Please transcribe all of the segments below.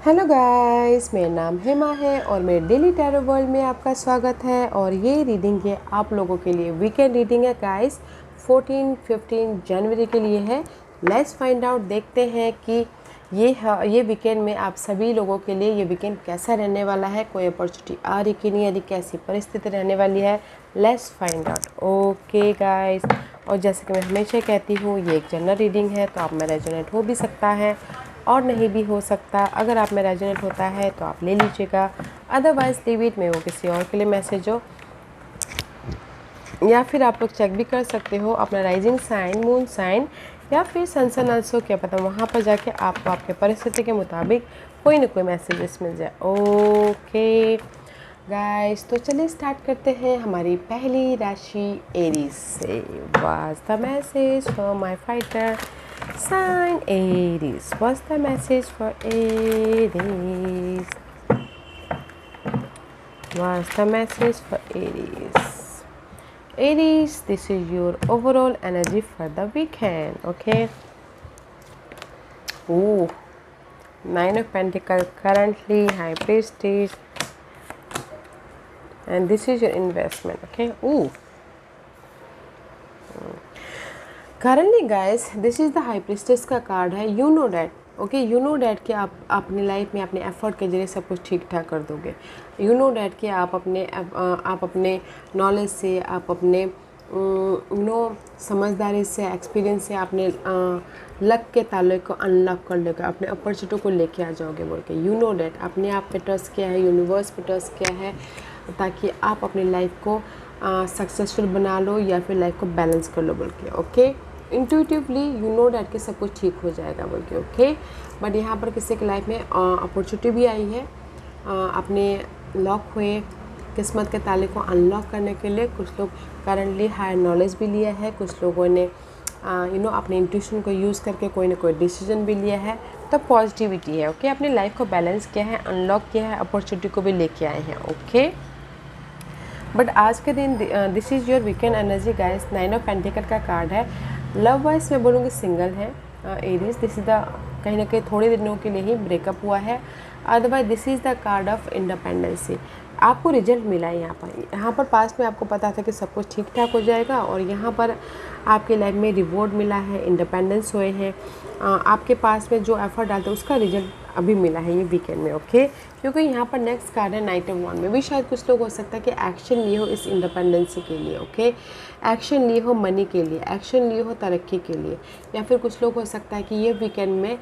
Hello guys, मेरा नाम हेमा है और मेरे डेली टैरो वर्ल्ड में आपका स्वागत है। और ये रीडिंग है आप लोगों के लिए, वीकेंड रीडिंग है गाइस, 14-15 जनवरी के लिए है। लेट्स फाइंड आउट, देखते हैं कि ये वीकेंड में आप सभी लोगों के लिए ये वीकेंड कैसा रहने वाला है, कोई अपॉर्चुनिटी आ रही कि नहीं, यदि कैसी परिस्थिति रहने वाली है। Let's find out. Okay guys, और जैसे कि मैं हमेशा कहती हूँ, ये एक जनरल रीडिंग है, तो आप में रेजोनेट हो भी सकता है और नहीं भी हो सकता। अगर आप में रेजोनेट होता है तो आप ले लीजिएगा, अदरवाइज लीव इट में, वो किसी और के लिए मैसेज हो। या फिर आप लोग चेक भी कर सकते हो अपना राइजिंग साइन, मून साइन या फिर सन आल्सो, क्या पता वहाँ पर जाके आपको आपके परिस्थिति के मुताबिक कोई ना कोई मैसेजेस मिल जाए। ओके गाइस, तो चलिए स्टार्ट करते हैं हमारी पहली राशि एरीज से। Was the message for my fighter sign Aries? What's the message for Aries? What's the message for Aries? Aries, this is your overall energy for the weekend. Okay. Ooh, Nine of Pentacles currently, High Priestess, and this is your investment. Okay. Ooh. Currently guys, this is the high priestess का card है। You know that, okay, you know that कि आप अपनी life में अपने effort के जरिए सब कुछ ठीक ठाक कर दोगे। यू नो डैट कि आप अपने नॉलेज से, आप अपने समझदारी से, एक्सपीरियंस से अपने लक के ताले को अनलॉक कर लोगे, अपने अपॉर्चुनिटी को लेके आ जाओगे बोल के। यू नो डैट, अपने आप पे ट्रस्ट किया है, यूनिवर्स पे ट्रस्ट किया है, ताकि आप अपनी लाइफ को सक्सेसफुल बना लो या फिर लाइफ को बैलेंस कर लो बोल के। Okay, intuitively you know that कि सब कुछ ठीक हो जाएगा बोल के। ओके, बट यहाँ पर किसी की लाइफ में अपॉर्चुनिटी भी आई है अपने लॉक हुए किस्मत के ताले को अनलॉक करने के लिए। कुछ लोग करंटली हायर नॉलेज भी लिया है, कुछ लोगों ने अपने इंट्यूशन को यूज़ करके कोई ना कोई डिसीजन भी लिया है। तो पॉजिटिविटी है। ओके, अपनी लाइफ को बैलेंस किया है, अनलॉक किया है, अपॉर्चुनिटी को भी लेके आए हैं। ओके, बट आज के दिन this is your weekend energy guys. 9 of pentacle का कार्ड है। लव वाइज मैं बोलूँगी सिंगल है एरीज। दिस इज़ द, कहीं ना कहीं थोड़े दिनों के लिए ही ब्रेकअप हुआ है। Otherwise this is the card of independency. आपको रिजल्ट मिला है यहाँ पर पास में आपको पता था कि सब कुछ ठीक ठाक हो जाएगा, और यहाँ पर आपके लाइफ में रिवॉर्ड मिला है, इंडिपेंडेंस हुए हैं। आपके पास में जो एफर्ट डालते हैं उसका रिजल्ट अभी मिला है ये वीकेंड में। ओके, क्योंकि यहाँ पर नेक्स्ट कार्ड है नाइट ऑफ वॉन्ड में भी शायद कुछ लोग हो सकता है कि एक्शन लिए हो इस इंडिपेंडेंसी के लिए। ओके, एक्शन लिए हो मनी के लिए, एक्शन लिए हो तरक्की के लिए, या फिर कुछ लोग हो सकता है कि ये वीकेंड में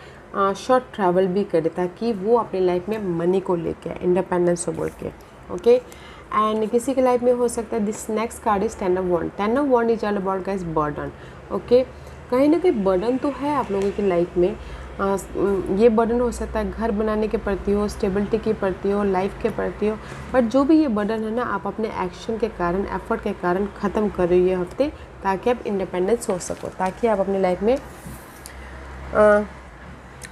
शॉर्ट ट्रैवल भी करे ताकि वो अपनी लाइफ में मनी को लेके आए, इंडिपेंडेंस हो बोल के। ओके, एंड किसी की लाइफ में हो सकता है this next card is 10 of wand. 10 of wand is all about guys burden. Okay, कहीं ना कहीं बर्डन तो है आप लोगों की लाइफ में। ये बर्डन हो सकता है घर बनाने के प्रति हो, स्टेबिलिटी के प्रति हो, लाइफ के प्रति हो, बट जो भी ये बर्डन है ना, आप अपने एक्शन के कारण, एफर्ट के कारण ख़त्म कर रहे हो ये हफ्ते, ताकि आप इंडिपेंडेंस हो सको, ताकि आप अपनी लाइफ में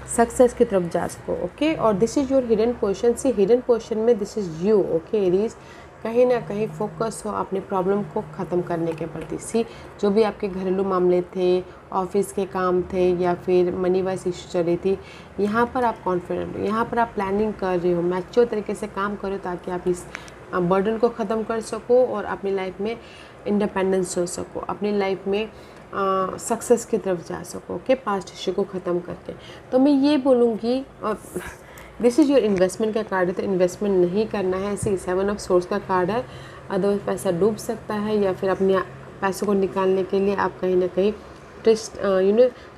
सक्सेस की तरफ जा सको। ओके, और this is your hidden position. See hidden position में this is you. Okay Aries, कहीं ना कहीं फोकस हो अपने प्रॉब्लम को ख़त्म करने के प्रति। सी, जो भी आपके घरेलू मामले थे, ऑफिस के काम थे, या फिर मनी वाइज इशू चल रही थी, यहाँ पर आप कॉन्फिडेंट हो, यहाँ पर आप प्लानिंग कर रहे हो, मैच्योर तरीके से काम करो, ताकि आप इस बर्डन को ख़त्म कर सको और अपनी लाइफ में इंडिपेंडेंस हो सको, अपनी लाइफ में सक्सेस की तरफ जा सको। ओके, पास्ट इशू को ख़त्म करके। तो मैं ये बोलूँगी, दिस इज़ योर इन्वेस्टमेंट का कार्ड है, तो इन्वेस्टमेंट नहीं करना है। ऐसे 7 ऑफ सोर्स का कार्ड है, अदरवाइज पैसा डूब सकता है, या फिर अपने पैसों को निकालने के लिए आप कहीं ना कहीं ट्विस्ट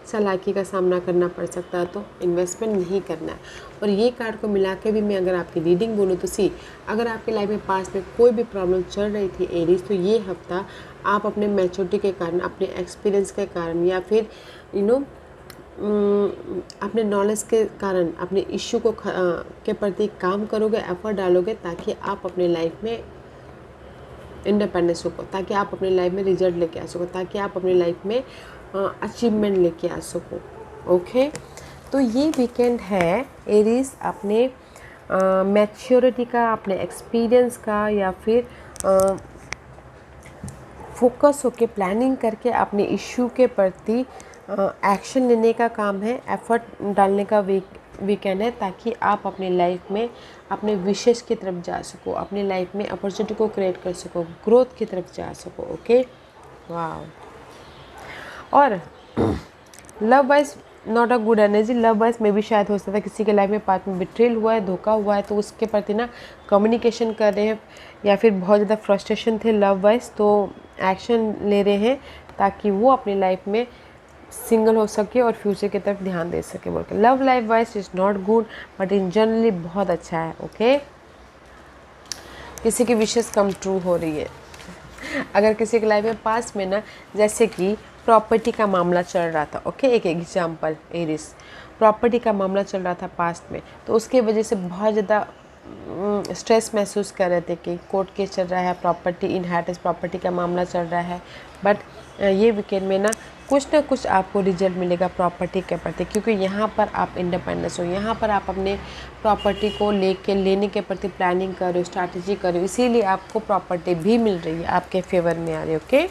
चालाकी का सामना करना पड़ सकता है, तो इन्वेस्टमेंट नहीं करना है। और ये कार्ड को मिला के भी मैं अगर आपकी रीडिंग बोलूँ तो सी, अगर आपकी लाइफ में पास में कोई भी प्रॉब्लम चल रही थी एरीज, तो ये हफ्ता आप अपने मैच्योरिटी के कारण, अपने एक्सपीरियंस के कारण, या फिर अपने नॉलेज के कारण अपने इश्यू को के प्रति काम करोगे, एफर्ट डालोगे, ताकि आप अपने लाइफ में इंडिपेंडेंस हो, ताकि आप अपनी लाइफ में रिजल्ट लेके आ सको, ताकि आप अपनी लाइफ में अचीवमेंट लेके आ सको। ओके, तो ये वीकेंड है एरीज अपने मैच्योरिटी का, अपने एक्सपीरियंस का, या फिर फोकस होके प्लानिंग करके अपने इश्यू के प्रति एक्शन लेने का काम है, एफर्ट डालने का वीकेंड है ताकि आप अपनी लाइफ में अपने विशेष की तरफ जा सको, अपनी लाइफ में अपॉर्चुनिटी को क्रिएट कर सको, ग्रोथ की तरफ जा सको। ओके, वाह। और love wise not a good energy. Love wise में भी शायद हो सकता है किसी के लाइफ में पार्ट में बिट्रेल हुआ है, धोखा हुआ है, तो उसके प्रति ना कम्युनिकेशन कर रहे हैं, या फिर बहुत ज़्यादा फ्रस्ट्रेशन थे लव वाइज, तो एक्शन ले रहे हैं ताकि वो अपनी लाइफ में सिंगल हो सके और फ्यूचर की तरफ ध्यान दे सके बोल के। Love life wise is not good but in generally बहुत अच्छा है। ओके, किसी की विशेष कम ट्रू हो रही है। अगर किसी के लाइफ में पास में ना, जैसे कि प्रॉपर्टी का मामला चल रहा था, ओके, एक एग्जांपल, एरिस प्रॉपर्टी का मामला चल रहा था पास्ट में, तो उसके वजह से बहुत ज़्यादा स्ट्रेस महसूस कर रहे थे कि कोर्ट केस चल रहा है, प्रॉपर्टी इनहेरिटेंस प्रॉपर्टी का मामला चल रहा है। बट ये वीकेंड में ना कुछ आपको रिजल्ट मिलेगा प्रॉपर्टी के प्रति, क्योंकि यहाँ पर आप इंडिपेंडेंस हो, यहाँ पर आप अपने प्रॉपर्टी को लेने के प्रति प्लानिंग कर रहे हो, स्ट्रैटेजी कर रहे हो, इसीलिए आपको प्रॉपर्टी भी मिल रही है, आपके फेवर में आ रही है। ओके,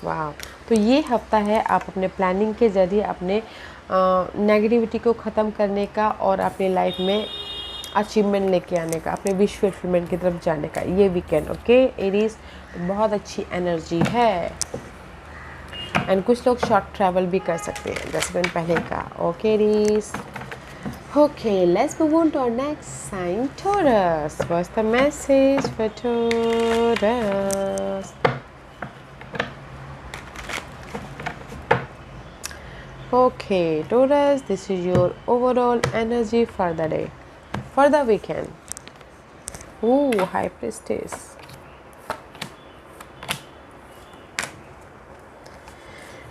वाह। तो ये हफ्ता है आप अपने प्लानिंग के ज़रिए अपने नेगेटिविटी को ख़त्म करने का और अपनी लाइफ में अचीवमेंट लेके आने का, अपने विश फुलफिलमेंट की तरफ जाने का ये वीकेंड। ओके एरीज, बहुत अच्छी एनर्जी है। एंड कुछ लोग शॉर्ट ट्रैवल भी कर सकते हैं, जैसे मैंने पहले कहा। Okay Aries, okay, let's move on to our next sign, Taurus. What's the message for Taurus? Okay, Taurus, this is your overall energy for the day, for the weekend. Ooh, High Priestess.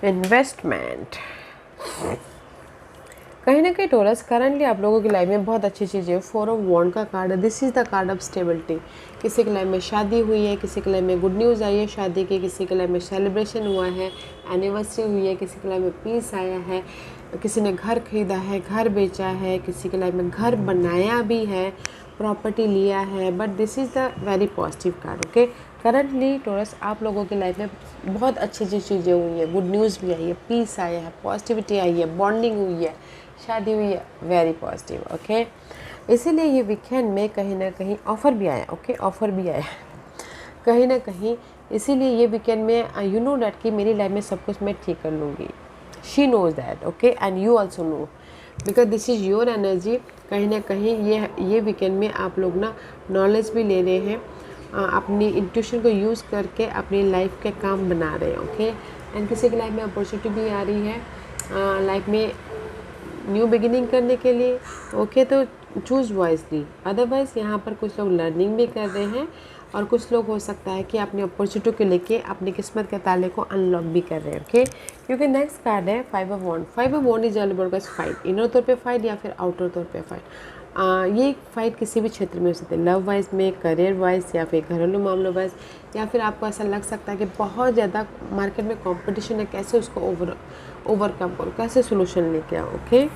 Investment. कहीं ना कहीं torus currently आप लोगों की life में बहुत अच्छी चीज़ें है। 4 ऑफ वॉन्ड का कार्ड है, this is the card of stability. किसी के लाइफ में शादी हुई है, किसी के लाइफ में गुड न्यूज़ आई है शादी की, किसी के लाइफ में सेलिब्रेशन हुआ है, एनिवर्सरी हुई है, किसी के लाइफ में पीस आया है, किसी ने घर खरीदा है, घर बेचा है, किसी के लाइफ में घर बनाया भी है, प्रॉपर्टी लिया है। But this is the very positive card. Okay, currently Taurus आप लोगों की लाइफ में बहुत अच्छी अच्छी चीज़ें हुई हैं, गुड न्यूज़ भी आई है, पीस आया है, पॉजिटिविटी आई है, बॉन्डिंग हुई है, शादी हुई है, वेरी पॉजिटिव। ओके, इसीलिए ये वीकेंड में कहीं ना कहीं ऑफ़र भी आया। ओके, ऑफ़र भी आया कहीं ना कहीं, इसीलिए ये वीकेंड में यू नो डैट कि मेरी लाइफ में सब कुछ मैं ठीक कर लूँगी। She knows that. Okay, and you also know, because this is your energy. कहीं ना कहीं ये वीकेंड में आप लोग ना नॉलेज भी ले रहे हैं, अपनी इंट्यूशन को यूज़ करके अपनी लाइफ के काम बना रहे हैं। ओके, एंड किसी की लाइफ में अपॉर्चुनिटी भी आ रही है लाइफ में न्यू बिगिनिंग करने के लिए। ओके, तो चूज़ वाइजली। अदरवाइज़ यहाँ पर कुछ लोग लर्निंग भी कर रहे हैं और कुछ लोग हो सकता है कि अपनी अपॉर्चुनिटी को लेके अपनी किस्मत के ताले को अनलॉक भी कर रहे हैं। ओके, क्योंकि नेक्स्ट कार्ड है 5 of wand. 5 of wand is all about guys fight, inner तौर पे फाइट या फिर आउटर तौर पे फाइट। ये फाइट किसी भी क्षेत्र में हो सकती है, लव वाइज में, करियर वाइज, या फिर घरेलू मामलों वाइज, या फिर आपको ऐसा लग सकता है कि बहुत ज़्यादा मार्केट में कंपटीशन है, कैसे उसको ओवरकम करो, कैसे सोल्यूशन लेके आओ। ओके,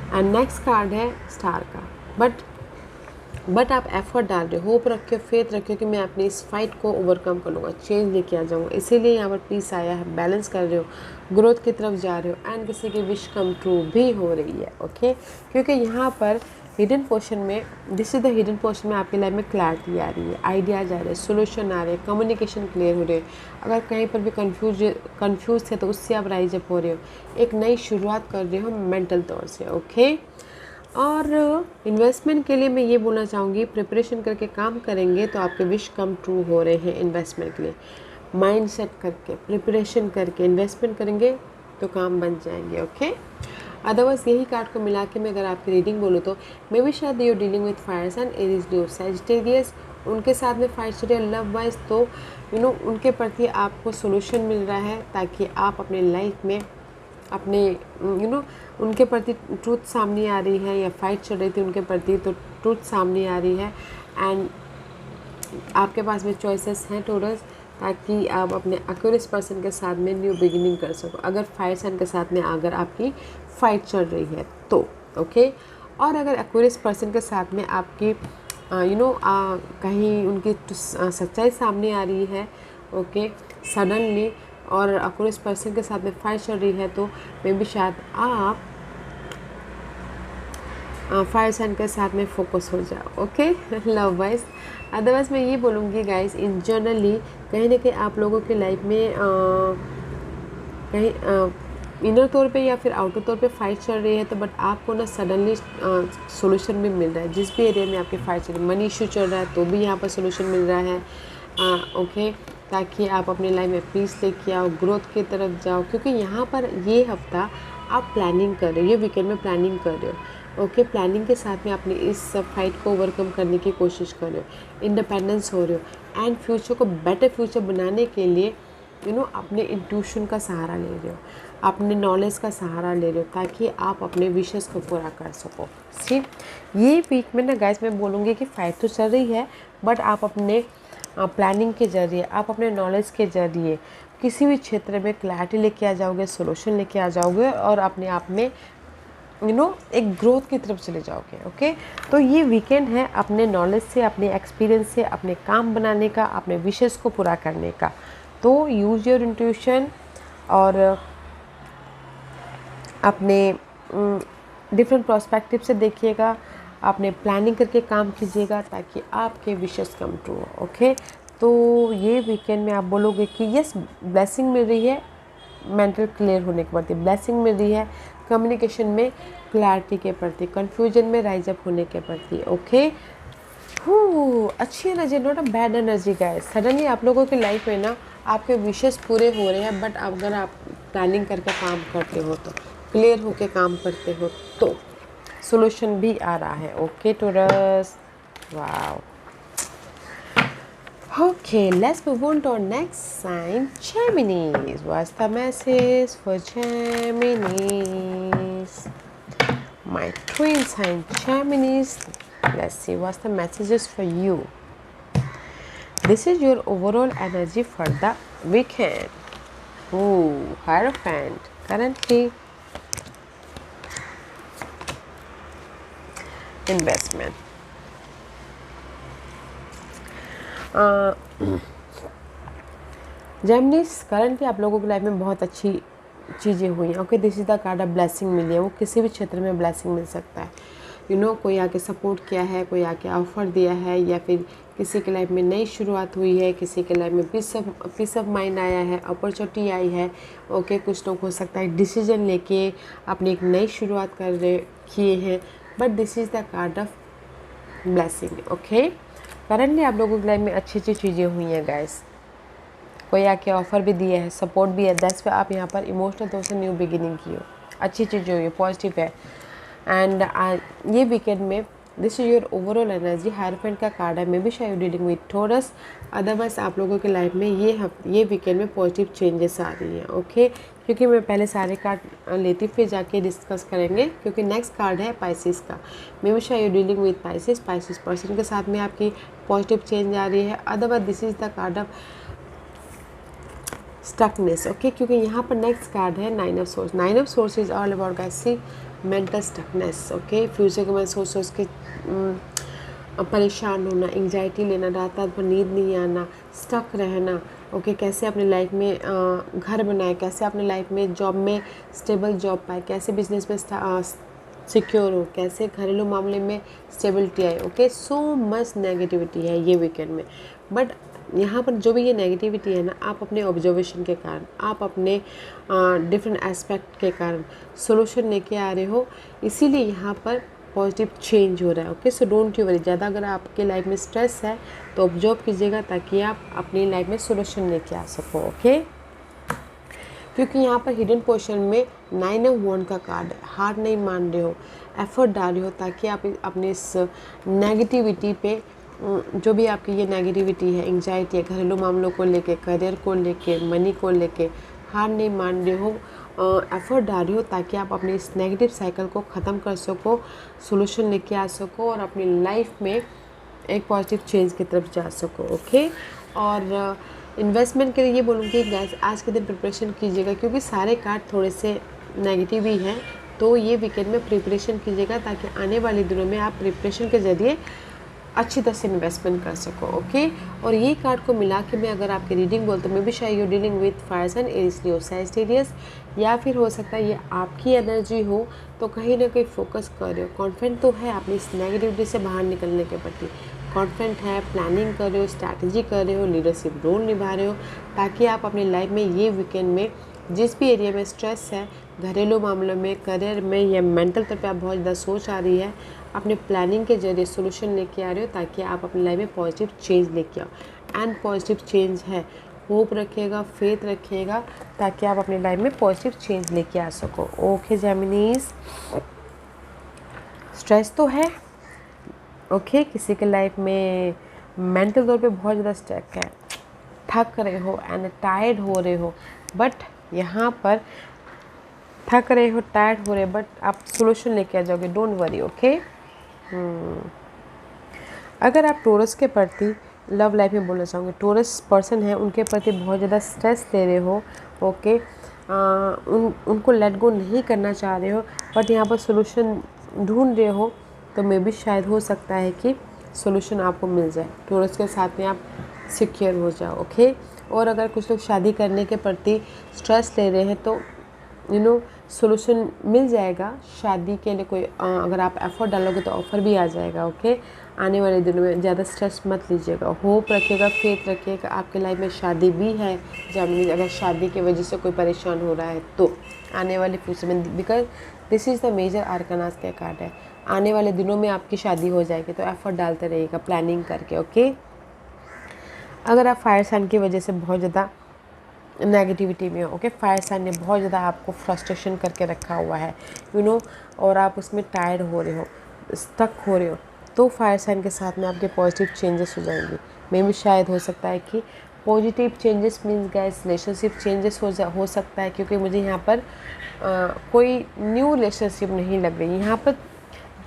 एंड नेक्स्ट कार्ड है स्टार का। बट आप एफर्ट डाल रहे हो, होप रखे हो, फेथ रखे हो कि मैं अपनी इस फाइट को ओवरकम कर लूँगा, चेंज लेके आ जाऊँगा। इसीलिए यहाँ पर पीस आया है, बैलेंस कर रहे हो, ग्रोथ की तरफ जा रहे हो, एंड किसी की विश कम ट्रू भी हो रही है। ओके, क्योंकि यहाँ पर हिडन पोर्शन में, this is the hidden portion में आपकी लाइफ में क्लैरिटी आ रही है, आइडियाज़ आ रहे हैं, सोल्यूशन आ रहे हैं, कम्युनिकेशन क्लियर हो रहे हैं। अगर कहीं पर भी कन्फ्यूज थे तो उससे आप राइज अप हो रहे हो, एक नई शुरुआत कर रहे हो मेंटल तौर से। ओके, और इन्वेस्टमेंट के लिए मैं ये बोलना चाहूँगी, प्रिपरेशन करके काम करेंगे तो आपके विश कम ट्रू हो रहे हैं। इन्वेस्टमेंट के लिए माइंड सेट करके, प्रिपरेशन करके इन्वेस्टमेंट करेंगे तो काम बन जाएंगे। ओके, अदरवाइज़ यही कार्ड को मिला के मैं अगर आपकी रीडिंग बोलूँ तो मे बी शायद you dealing with fire sign, Aries, Leo, Sagittarius, उनके साथ में फाइट चल रही है लव वाइज, तो यू नो उनके प्रति आपको सोल्यूशन मिल रहा है ताकि आप अपने लाइफ में अपने उनके प्रति ट्रूथ सामने आ रही है, या फाइट चल रही थी उनके प्रति तो ट्रूथ सामने आ रही है, एंड आपके पास में चॉइसेस हैं टोरस, ताकि आप अपने एक्यूरेस पर्सन के साथ में न्यू बिगिनिंग कर सको। अगर फायर साइन के साथ में अगर आपकी फाइट चल रही है तो ओके, और अगर एक्यूरेस पर्सन के साथ में आपकी कहीं उनकी सच्चाई सामने आ रही है, ओके, सडनली, और एक्यूरेस पर्सन के साथ में फाइट चल रही है, तो मे बी शायद आप फायर साइन के साथ में फोकस हो जाओ। Okay love wise. अदरवाइज मैं ये बोलूँगी गाइस, इन जनरली कहीं ना कहीं आप लोगों की लाइफ में कहीं इनर तौर पे या फिर आउटर तौर पे फाइट चल रही है, तो बट आपको ना सडनली सोल्यूशन भी मिल रहा है। जिस भी एरिया में आपकी फाइट चल रही है, मनी इशू चल रहा है तो भी यहाँ पर सोल्यूशन मिल रहा है। ओके, ताकि आप अपनी लाइफ में पीस लेके आओ, ग्रोथ की तरफ जाओ। क्योंकि यहाँ पर ये हफ्ता आप प्लानिंग कर रहे हो, ये वीकेंड में प्लानिंग कर रहे हो। ओके, प्लानिंग के साथ में अपने इस फाइट को ओवरकम करने की कोशिश कर रहे हो, इंडिपेंडेंस हो रहे हो, एंड फ्यूचर को बेटर फ्यूचर बनाने के लिए अपने इंट्यूशन का सहारा ले रहे हो, अपने नॉलेज का सहारा ले रहे हो, ताकि आप अपने विशेस को पूरा कर सको। ठीक, ये वीक में ना गाइस मैं बोलूँगी कि फाइट तो चल रही है, बट आप अपने प्लानिंग के ज़रिए, आप अपने नॉलेज के ज़रिए किसी भी क्षेत्र में क्लैरिटी लेके आ जाओगे, सोल्यूशन लेके आ जाओगे, और अपने आप में एक ग्रोथ की तरफ चले जाओगे। ओके, तो ये वीकेंड है अपने नॉलेज से, अपने एक्सपीरियंस से अपने काम बनाने का, अपने विशेस को पूरा करने का। तो यूज़ योर इंट्यूशन और अपने डिफरेंट पर्सपेक्टिव से देखिएगा, आपने प्लानिंग करके काम कीजिएगा ताकि आपके विशेस कम ट्रू हो। ओके, तो ये वीकेंड में आप बोलोगे कि यस, ब्लेसिंग मिल रही है मेंटल क्लियर होने के प्रति, ब्लेसिंग मिल रही है कम्युनिकेशन में क्लैरिटी के प्रति, कन्फ्यूजन में राइज अप होने के प्रति। ओके, अच्छी energy, not a bad energy guys. Suddenly आप लोगों की लाइफ में ना आपके विशेस पूरे हो रहे हैं, बट अगर आप प्लानिंग करके काम करते हो, तो क्लियर होके काम करते हो, तो सोल्यूशन भी आ रहा है। Okay taurus, wow. Okay, let's move on to our next sign, Geminis. What's the message for Geminis? My twin sign, Geminis. Let's see what's the messages for you. This is your overall energy for the weekend. Ooh, Hierophant. Currently, investment. Geminis, currently आप लोगों की life में बहुत अच्छी चीज़ें हुई हैं। Okay, this is the card of blessing मिली है। वो किसी भी क्षेत्र में ब्लेसिंग मिल सकता है। कोई आके सपोर्ट किया है, कोई आके ऑफर दिया है, या फिर किसी की लाइफ में नई शुरुआत हुई है, किसी के लाइफ में पीस ऑफ माइंड आया है, अपॉर्चुनिटी आई है। ओके, कुछ लोग हो सकता है डिसीजन लेके अपनी एक नई शुरुआत किए हैं, but this is the card of blessing. Okay, currently आप लोगों की लाइफ में अच्छी अच्छी चीज़ें हुई हैं गाइस। कोई आके ऑफ़र भी दिया है, सपोर्ट भी है, दैट्स व्हाई आप यहाँ पर इमोशनल तौर से न्यू बिगिनिंग की हो, अच्छी चीज़ें हुई है, पॉजिटिव है। एंड ये वीकेंड में this is your overall energy. Hierophant का कार्ड है, मे बी शायद डीलिंग विद टॉरस। अदरवाइज आप लोगों की लाइफ में ये वीकेंड में पॉजिटिव चेंजेस आ रही हैं। ओके, क्योंकि मैं पहले सारे कार्ड लेती फिर जाके डिस्कस करेंगे, क्योंकि नेक्स्ट कार्ड है पाइसिस का। मे बी शायद डीलिंग विद पाइसिस पर्सन के साथ में आपकी पॉजिटिव चेंज आ रही है। Otherwise this is the card of stuckness. Okay, क्योंकि यहाँ पर नेक्स्ट कार्ड है nine of swords. Nine of swords is all about guys see mental stuckness. Okay, future के मैं सोच के परेशान होना, एंग्जाइटी लेना, रात रात भर नींद नहीं आना, स्टक रहना। ओके, कैसे अपने लाइफ में घर बनाए, कैसे अपने लाइफ में जॉब में स्टेबल जॉब पाए, कैसे बिजनेस में सिक्योर हो, कैसे घरेलू मामले में स्टेबिलिटी आए। ओके, सो मच नेगेटिविटी है ये वीकेंड में। बट यहाँ पर जो भी ये नेगेटिविटी है ना, आप अपने ऑब्जर्वेशन के कारण, आप अपने डिफरेंट एस्पेक्ट के कारण सोल्यूशन लेके आ रहे हो, इसीलिए यहाँ पर पॉजिटिव चेंज हो रहा है। Okay, so don't you worry. ज़्यादा अगर आपके लाइफ में स्ट्रेस है तो ऑब्जर्व कीजिएगा, ताकि आप अपनी लाइफ में सोल्यूशन लेके आ सको। ओके, क्योंकि यहाँ पर हिडन पोर्शन में नाइन ऑफ वॉन्ड का कार्ड है। हार नहीं मान रहे हो, एफर्ट डाल रहे हो, ताकि आप अपने इस नेगेटिविटी पे, जो भी आपकी ये नेगेटिविटी है, एंग्जाइटी है, घरेलू मामलों को लेके, करियर को लेके, मनी को लेके, हार नहीं मान रहे हो, एफर्ट डाल रही हो, ताकि आप अपने इस नेगेटिव साइकिल को ख़त्म कर सको, सोल्यूशन लेके आ सको, और अपनी लाइफ में एक पॉजिटिव चेंज की तरफ जा सको। ओके, और इन्वेस्टमेंट के लिए ये बोलूँगी गाइस, आज के दिन प्रिपरेशन कीजिएगा, क्योंकि सारे कार्ड थोड़े से नेगेटिव ही हैं। तो ये वीकेंड में प्रिपरेशन कीजिएगा, ताकि आने वाले दिनों में आप प्रिपरेशन के ज़रिए अच्छी तरह से इन्वेस्टमेंट कर सको। ओके, और ये कार्ड को मिला के मैं अगर आपकी रीडिंग बोलते मे बी शायद you dealing with fire sign, Aries, Leo, Sagittarius, या फिर हो सकता है ये आपकी एनर्जी हो, तो कहीं ना कहीं फोकस कर रहे हो, कॉन्फिडेंट तो है अपनी इस नेगेटिविटी से बाहर निकलने के प्रति, कॉन्फिडेंट है, प्लानिंग कर रहे हो, स्ट्रैटेजी कर रहे हो, लीडरशिप रोल निभा रहे हो, ताकि आप अपनी लाइफ में ये वीकेंड में जिस भी एरिया में स्ट्रेस है, घरेलू मामलों में, करियर में या मेंटल तौर पे आप बहुत ज़्यादा सोच आ रही है, अपने प्लानिंग के जरिए सोल्यूशन लेके आ रहे हो, ताकि आप अपनी लाइफ में पॉजिटिव चेंज लेके आओ। एंड पॉजिटिव चेंज है, होप रखिएगा, फेथ रखिएगा, ताकि आप अपनी लाइफ में पॉजिटिव चेंज लेके आ सको। ओके जेमिनीज, स्ट्रेस तो है, ओके, किसी के लाइफ में मेंटल तौर पे बहुत ज़्यादा स्ट्रेस है, थक रहे हो एंड टायर्ड हो रहे हो, बट यहाँ पर थक रहे हो, टायर्ड हो रहे, बट आप सोल्यूशन लेके आ जाओगे, डोंट वरी। ओके, अगर आप टोरस के प्रति लव लाइफ में बोलना चाहूँगी, टोरस पर्सन है, उनके प्रति बहुत ज़्यादा स्ट्रेस ले रहे हो, ओके, उनको लेट गो नहीं करना चाह रहे हो, बट यहाँ पर सोल्यूशन ढूंढ रहे हो, तो मे भी शायद हो सकता है कि सोल्यूशन आपको मिल जाए, टोरस के साथ में आप सिक्योर हो जाओ। ओके, और अगर कुछ लोग शादी करने के प्रति स्ट्रेस ले रहे हैं, तो सोल्यूशन मिल जाएगा शादी के लिए। कोई अगर आप एफर्ट डालोगे तो ऑफ़र भी आ जाएगा। ओके, आने वाले दिनों में ज़्यादा स्ट्रेस मत लीजिएगा, होप रखिएगा, फेथ रखिएगा, आपके लाइफ में शादी भी है। जब अगर शादी की वजह से कोई परेशान हो रहा है तो आने वाले फ्यूचर में, because this is the major arcanas का कार्ड है, आने वाले दिनों में आपकी शादी हो जाएगी, तो एफर्ट डालते रहिएगा प्लानिंग करके। ओके, अगर आप फायर साइन की वजह से बहुत ज़्यादा नेगेटिविटी में हो, ओके, फायर साइन ने बहुत ज़्यादा आपको फ्रस्ट्रेशन करके रखा हुआ है, और आप उसमें टायर्ड हो रहे हो, स्टक हो रहे हो, तो फायर साइन के साथ में आपके पॉजिटिव चेंजेस हो जाएंगे। मे भी शायद हो सकता है कि positive changes means guys relationship changes हो सकता है, क्योंकि मुझे यहाँ पर कोई न्यू रिलेशनशिप नहीं लग रही, यहाँ पर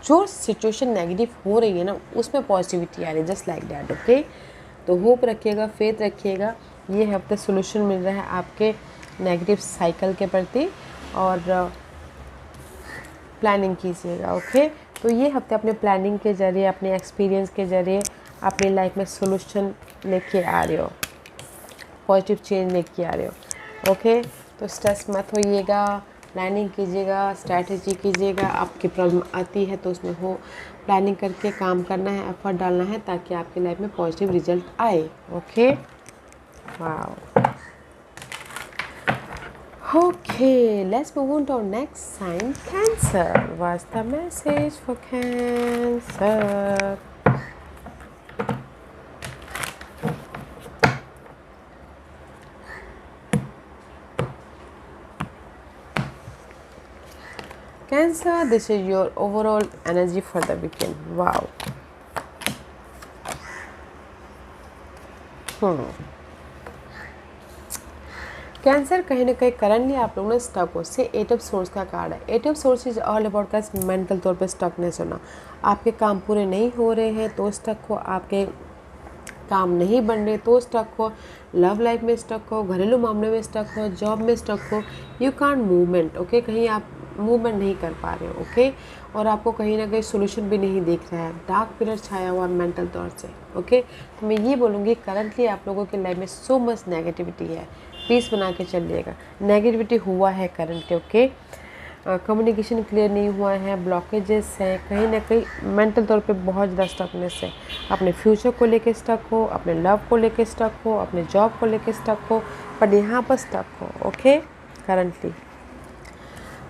जो सिचुएशन नेगेटिव हो रही है ना, उसमें पॉजिटिविटी आ रही है, जस्ट लाइक दैट। ओके, तो होप रखिएगा, फेथ रखिएगा, ये हफ्ते सोल्यूशन मिल रहा है आपके नेगेटिव साइकिल के प्रति, और प्लानिंग कीजिएगा। ओके, तो ये हफ्ते अपने प्लानिंग के ज़रिए, अपने एक्सपीरियंस के ज़रिए अपनी लाइफ में सोल्यूशन लेके आ रहे हो, पॉजिटिव चेंज लेके आ रहे हो। ओके, तो स्ट्रेस मत होइएगा, प्लानिंग कीजिएगा, स्ट्रैटेजी कीजिएगा, आपकी प्रॉब्लम आती है तो उसमें हो प्लानिंग करके काम करना है, एफर्ट डालना है, ताकि आपकी लाइफ में पॉजिटिव रिजल्ट आए। Okay, wow, okay, let's move on to our next sign, Cancer. What's the message for Cancer? Cancer, this is your overall energy for the weekend. Wow. Cancer, कहीं ना कहीं currently आप लोगों ने stuck हो से 8 of source का card है। 8 of swords is all about का मेंटल तौर पे स्टकनेस होना, आपके काम पूरे नहीं हो रहे हैं तो स्टक हो, आपके काम नहीं बन रहे तो स्टक हो, लव लाइफ में स्टक हो, घरेलू मामले में स्टक हो, जॉब में स्टक हो, यू कांट मूवमेंट। ओके, कहीं आप मूवमेंट नहीं कर पा रहे हो। ओके, और आपको कहीं ना कहीं सोल्यूशन भी नहीं दिख रहा है, डार्क पीरियड छाया हुआ मेंटल तौर से। ओके, तो मैं ये बोलूँगी करंटली आप लोगों की लाइफ में सो मच नेगेटिविटी है, पीस बना के चलिएगा। नेगेटिविटी हुआ है करंटली। ओके, कम्युनिकेशन क्लियर नहीं हुआ है, ब्लॉकेजेस हैं, कहीं ना कहीं मेंटल तौर पे बहुत ज़्यादा स्टकनेस है, अपने फ्यूचर को लेके स्टक हो, अपने लव को लेके स्टक हो, अपने जॉब को लेके स्टक हो, पर यहाँ पर स्टक हो। ओके, करंटली,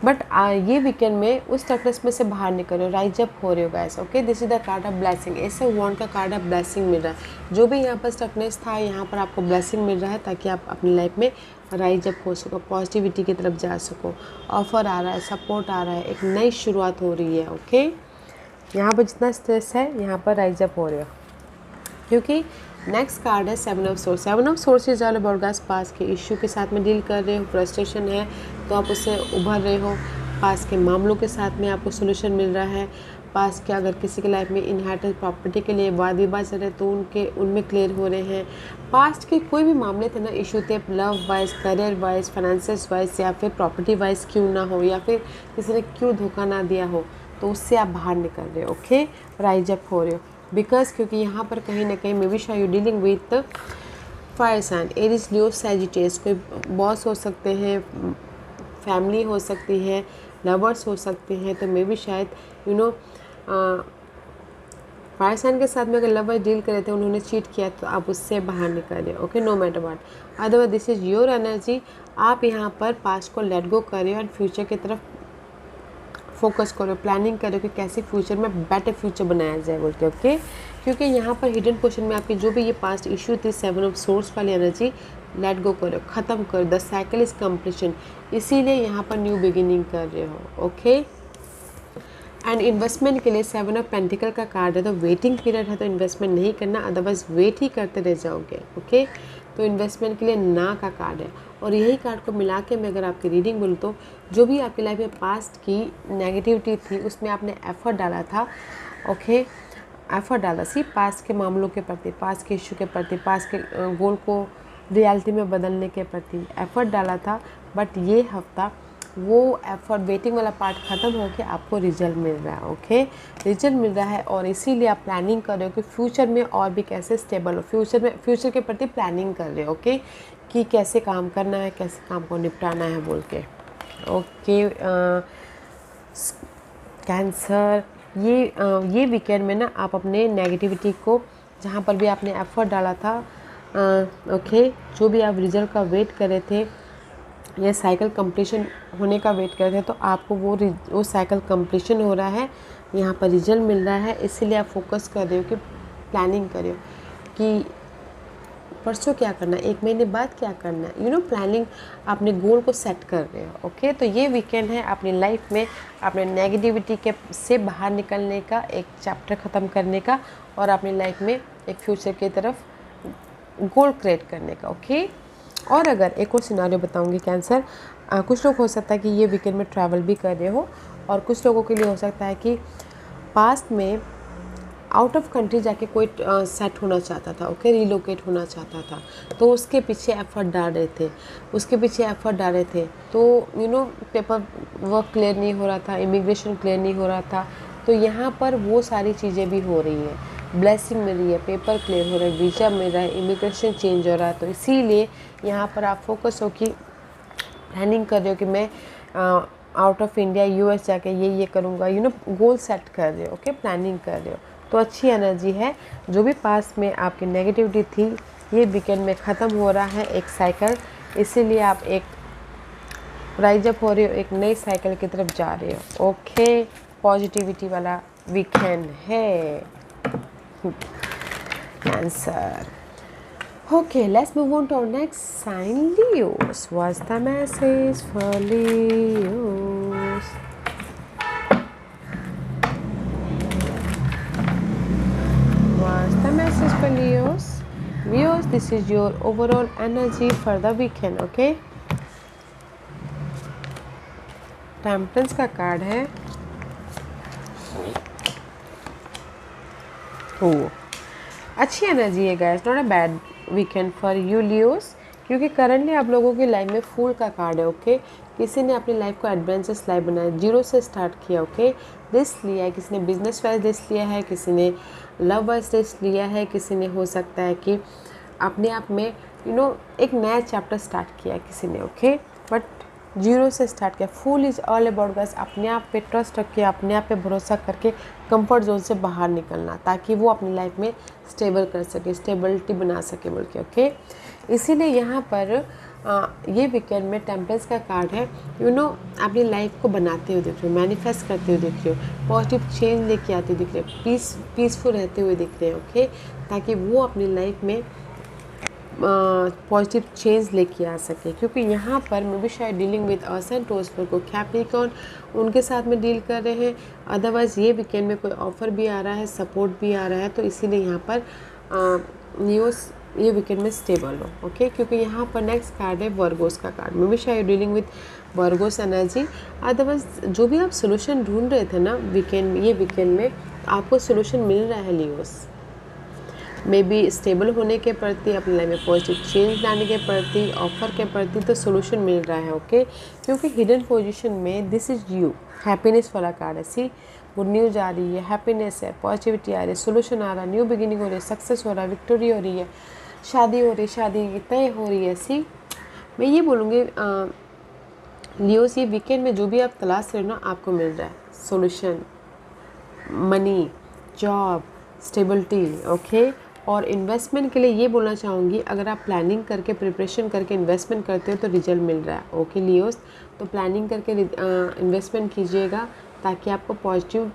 बट ये वीकेंड में उस स्टकनेस में से बाहर निकल रहे हो, राइज अप हो रहे हो guys. Okay, this is the card of blessing, ऐसे वॉन्ड का कार्ड ऑफ ब्लेसिंग मिल रहा है। जो भी यहाँ पर स्टकनेस था, यहाँ पर आपको ब्लेसिंग मिल रहा है, ताकि आप अपनी लाइफ में राइज अप हो सको, पॉजिटिविटी की तरफ जा सको। ऑफर आ रहा है, सपोर्ट आ रहा है, एक नई शुरुआत हो रही है। ओके, यहाँ पर जितना स्ट्रेस है, यहाँ पर राइज अप हो रहे हो, क्योंकि नेक्स्ट कार्ड है 7 of swords. 7 of swords is all about guys पास के इश्यू के साथ में डील कर रहे हो, फ्रस्ट्रेशन है तो आप उससे उभर रहे हो, पास के मामलों के साथ में आपको सोल्यूशन मिल रहा है। पास के अगर किसी के लाइफ में इनहेरिटेंस प्रॉपर्टी के लिए वाद विवाद चल रहे तो उनमें क्लियर हो रहे हैं। पास्ट के कोई भी मामले थे ना, इशू थे, love wise, career wise, finances wise, या फिर प्रॉपर्टी वाइज क्यों ना हो, या फिर किसी ने क्यों धोखा ना दिया हो, तो उससे आप बाहर निकल रहे हो। ओके, राइज अप हो रहे हो, बिकॉज क्योंकि यहाँ पर कहीं ना कहीं मे बी शायद you dealing with fire sign, Aries, Leo, Sagittarius. कोई बॉस हो सकते हैं, फैमिली हो सकती है, लवर्स हो सकते हैं। तो मे बी शायद यू नो फायर साइन के साथ में अगर लवर डील करे थे, उन्होंने चीट किया, तो आप उससे बाहर निकले, okay, no matter what. Otherwise this is your energy. आप यहाँ पर पास्ट को लेट गो करें और फ्यूचर की तरफ फोकस करो, प्लानिंग करो कि कैसे फ्यूचर में बेटर फ्यूचर बनाया जाए बोल के, ओके। क्योंकि यहाँ पर हिडन क्वेश्चन में आपकी जो भी ये पास्ट इशू थी, 7 ऑफ सोर्स वाली एनर्जी, लेट गो करो, ख़त्म करो। द साइकिल इज़ कंप्लीशन, इसीलिए यहाँ पर न्यू बिगिनिंग कर रहे हो, ओके। एंड इन्वेस्टमेंट के लिए 7 ऑफ पेंटिकल का कार्ड है, तो वेटिंग पीरियड है, तो इन्वेस्टमेंट नहीं करना, अदरवाइज वेट ही करते रह जाओगे, ओके। तो इन्वेस्टमेंट के लिए ना का कार्ड है। और यही कार्ड को मिला के मैं अगर आपकी रीडिंग बोलूँ तो जो भी आपकी लाइफ में पास्ट की नेगेटिविटी थी, उसमें आपने एफर्ट डाला था, ओके, एफर्ट डाला सी पास्ट के मामलों के प्रति, पास्ट के इशू के प्रति, पास्ट के गोल को रियलिटी में बदलने के प्रति एफर्ट डाला था। बट ये हफ्ता वो एफर्ट, वेटिंग वाला पार्ट ख़त्म होकर आपको रिजल्ट मिल रहा है, ओके, रिजल्ट मिल रहा है। और इसीलिए आप प्लानिंग कर रहे हो कि फ्यूचर में और भी कैसे स्टेबल हो, फ्यूचर के प्रति प्लानिंग कर रहे हो, ओके, कि कैसे काम करना है, कैसे काम को निपटाना है बोल के, ओके। कैंसर, ये वीकेंड में ना आप अपने नेगेटिविटी को, जहाँ पर भी आपने एफर्ट डाला था, ओके, जो भी आप रिजल्ट का वेट कर रहे थे, ये साइकिल कंप्लीशन होने का वेट कर रहे थे, तो आपको वो साइकिल कंप्लीशन हो रहा है, यहाँ पर रिजल्ट मिल रहा है। इसीलिए आप फोकस कर रहे हो कि प्लानिंग कर रहे हो कि परसों क्या करना है, 1 महीने बाद क्या करना है, प्लानिंग, अपने गोल को सेट कर रहे हो, ओके। तो ये वीकेंड है अपनी लाइफ में अपने नेगेटिविटी के से बाहर निकलने का, एक चैप्टर ख़त्म करने का, और अपनी लाइफ में एक फ्यूचर की तरफ गोल क्रिएट करने का, ओके। और अगर एक और सिनारियो बताऊंगी कैंसर, कुछ लोग हो सकता है कि ये वीकेंड में ट्रैवल भी कर रहे हो, और कुछ लोगों के लिए हो सकता है कि पास्ट में आउट ऑफ कंट्री जाके कोई सेट होना चाहता था, ओके, रिलोकेट होना चाहता था, तो उसके पीछे एफर्ट डाल रहे थे, तो पेपर वर्क क्लियर नहीं हो रहा था, इमिग्रेशन क्लियर नहीं हो रहा था, तो यहाँ पर वो सारी चीज़ें भी हो रही हैं, ब्लेसिंग मिल रही है, पेपर क्लियर हो रहा है, वीज़ा मिल रहा है, इमिग्रेशन चेंज हो रहा है। तो इसीलिए यहाँ पर आप फोकस हो कि प्लानिंग कर रहे हो कि मैं आउट ऑफ इंडिया यूएस जाके ये करूँगा, गोल सेट कर रहे हो, ओके, प्लानिंग कर रहे हो। तो अच्छी एनर्जी है। जो भी पास में आपकी नेगेटिविटी थी, ये वीकेंड में ख़त्म हो रहा है एक साइकिल, इसीलिए आप एक राइज अप हो रहे हो, एक नई साइकिल की तरफ जा रहे हो, ओके। पॉजिटिविटी वाला वीकेंड है cancer. Okay, let's move on to our next sign, Leos. What's the message for Leos? What's the message for Leos? Leos, this is your overall energy for the weekend, okay? Temperance का card है। अच्छी energy है guys, not a bad weekend for you Leos, क्योंकि currently आप लोगों की life में फूल का कार्ड है, ओके। किसी ने अपनी लाइफ को एडवेंचरस लाइफ बनाया, 0 से स्टार्ट किया, ओके, रिस्क लिया है, किसी ने बिजनेस वाइज रिस्क लिया है, किसी ने लव वाइज रिस्क लिया है, किसी ने हो सकता है कि अपने आप में एक नया चैप्टर स्टार्ट किया किसी ने, ओके, बट 0 से स्टार्ट किया। फूल इज़ ऑल अबाउट गाइस अपने आप पे ट्रस्ट रख के, अपने आप पे भरोसा करके कंफर्ट जोन से बाहर निकलना, ताकि वो अपनी लाइफ में स्टेबल कर सके, स्टेबिलिटी बना सके बोल के, ओके। इसीलिए यहाँ पर ये वीकेंड में टेम्परेंस का कार्ड है, अपनी लाइफ को बनाते हुए दिख रहे हो, मैनिफेस्ट करते हुए दिख रहे हो, पॉजिटिव चेंज लेके आते हुए दिख रहे हो, पीसफुल रहते हुए दिख रहे हैं, ओके, ताकि वो अपनी लाइफ में पॉजिटिव चेंज लेके आ सके। क्योंकि यहाँ पर मैं भी शायद dealing with earth and toaster को कैप्रिकॉर्न उनके साथ में डील कर रहे हैं, अदरवाइज़ ये वीकेंड में कोई ऑफ़र भी आ रहा है, सपोर्ट भी आ रहा है, तो इसीलिए यहाँ पर न्यूज़ ये वीकेंड में स्टेबल हो, ओके। क्योंकि यहाँ पर नेक्स्ट कार्ड है वर्गोस का कार्ड, मैं भी शायद dealing with Virgo's energy. Otherwise जो भी आप सोल्यूशन ढूंढ रहे थे ना ये वीकेंड में आपको सोल्यूशन मिल रहा है लियोस, मे बी स्टेबल होने के प्रति, अपने लाइफ में पॉजिटिव चेंज लाने के प्रति, ऑफर के प्रति, तो सोल्यूशन मिल रहा है, ओके। क्योंकि हिडन पोजीशन में दिस इज़ यू, हैप्पीनेस वाला कार्ड है, सी गुड न्यूज़ आ रही है, हैप्पीनेस है, पॉजिटिविटी आ रही है, सोल्यूशन आ रहा है, न्यू बिगिनिंग हो रही है, सक्सेस हो रहा है, विक्टोरी हो रही है, शादी हो रही है, शादी तय हो रही है। सी मैं ये बोलूँगी लियोस, ये वीकेंड में जो भी आप तलाश रहे हो ना आपको मिल रहा है। Solution, money, job, stability, okay. और इन्वेस्टमेंट के लिए ये बोलना चाहूँगी, अगर आप प्लानिंग करके प्रिपरेशन करके इन्वेस्टमेंट करते हो तो रिजल्ट मिल रहा है, ओके लियोस। तो प्लानिंग करके इन्वेस्टमेंट कीजिएगा ताकि आपको पॉजिटिव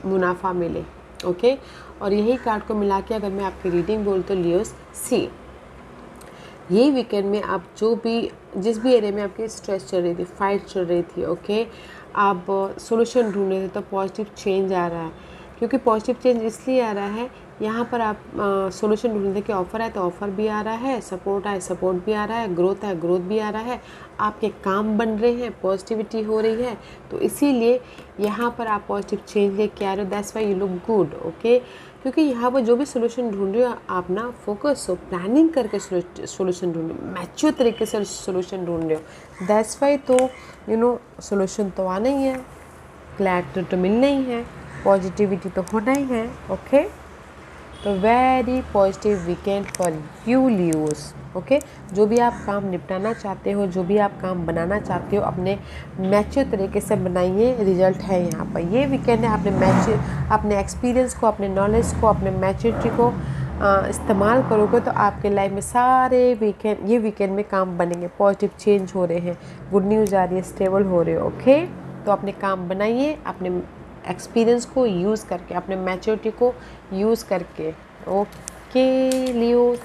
मुनाफा मिले, ओके। और यही कार्ड को मिला के अगर मैं आपकी रीडिंग बोल तो लियोस, सी यही वीकेंड में आप जो भी जिस भी एरिया में आपकी स्ट्रेस चल रही थी, फाइट चल रही थी, ओके, आप सोल्यूशन ढूंढ रहे थे तो पॉजिटिव चेंज आ रहा है। क्योंकि पॉजिटिव चेंज इसलिए आ रहा है, यहाँ पर आप सोल्यूशन ढूंढने के ऑफ़र है तो ऑफ़र भी आ रहा है, सपोर्ट है सपोर्ट भी आ रहा है, ग्रोथ है ग्रोथ भी आ रहा है, आपके काम बन रहे हैं, पॉजिटिविटी हो रही है। तो इसीलिए यहाँ पर आप पॉजिटिव चेंज लेके आ रहे हो, that's why you look good, okay. क्योंकि यहाँ पर जो भी सोल्यूशन ढूंढ रहे हो आप ना फोकस हो, प्लानिंग करके सोल्यूशन ढूंढ रहे हो, मैच्योर तरीके से सोल्यूशन ढूंढ रहे हो, दैट्स वाई। तो सोल्यूशन तो आना ही है, क्लैरिटी तो मिलना ही है, पॉजिटिविटी तो होना ही है, ओके। तो very positive weekend for you Leos, okay. जो भी आप काम निपटाना चाहते हो, जो भी आप काम बनाना चाहते हो, अपने मैच्योर तरीके से बनाइए, रिजल्ट है यहाँ पर। ये वीकेंड है, अपने एक्सपीरियंस को, अपने नॉलेज को, अपने मैच्योरिटी को इस्तेमाल करोगे तो आपके लाइफ में सारे ये वीकेंड में काम बनेंगे, पॉजिटिव चेंज हो रहे हैं, गुड न्यूज़ आ रही है, स्टेबल हो रहे हो, ओके। तो अपने काम बनाइए, अपने एक्सपीरियंस को यूज़ करके, अपने मैच्योरिटी को यूज़ करके, okay Leos.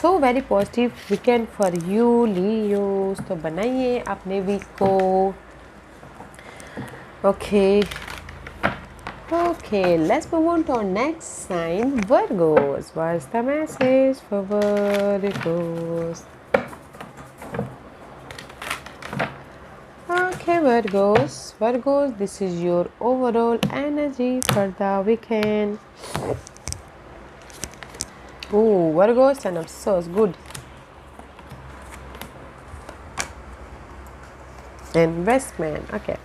So very positive weekend for you Leos. तो बनाइए अपने वीक को, okay. Okay, let's move on to our next sign, Virgos. What's the message for Virgos? Okay, Virgos, this is your overall energy for the weekend. Oh, Virgos, and of course, good. Investment, okay.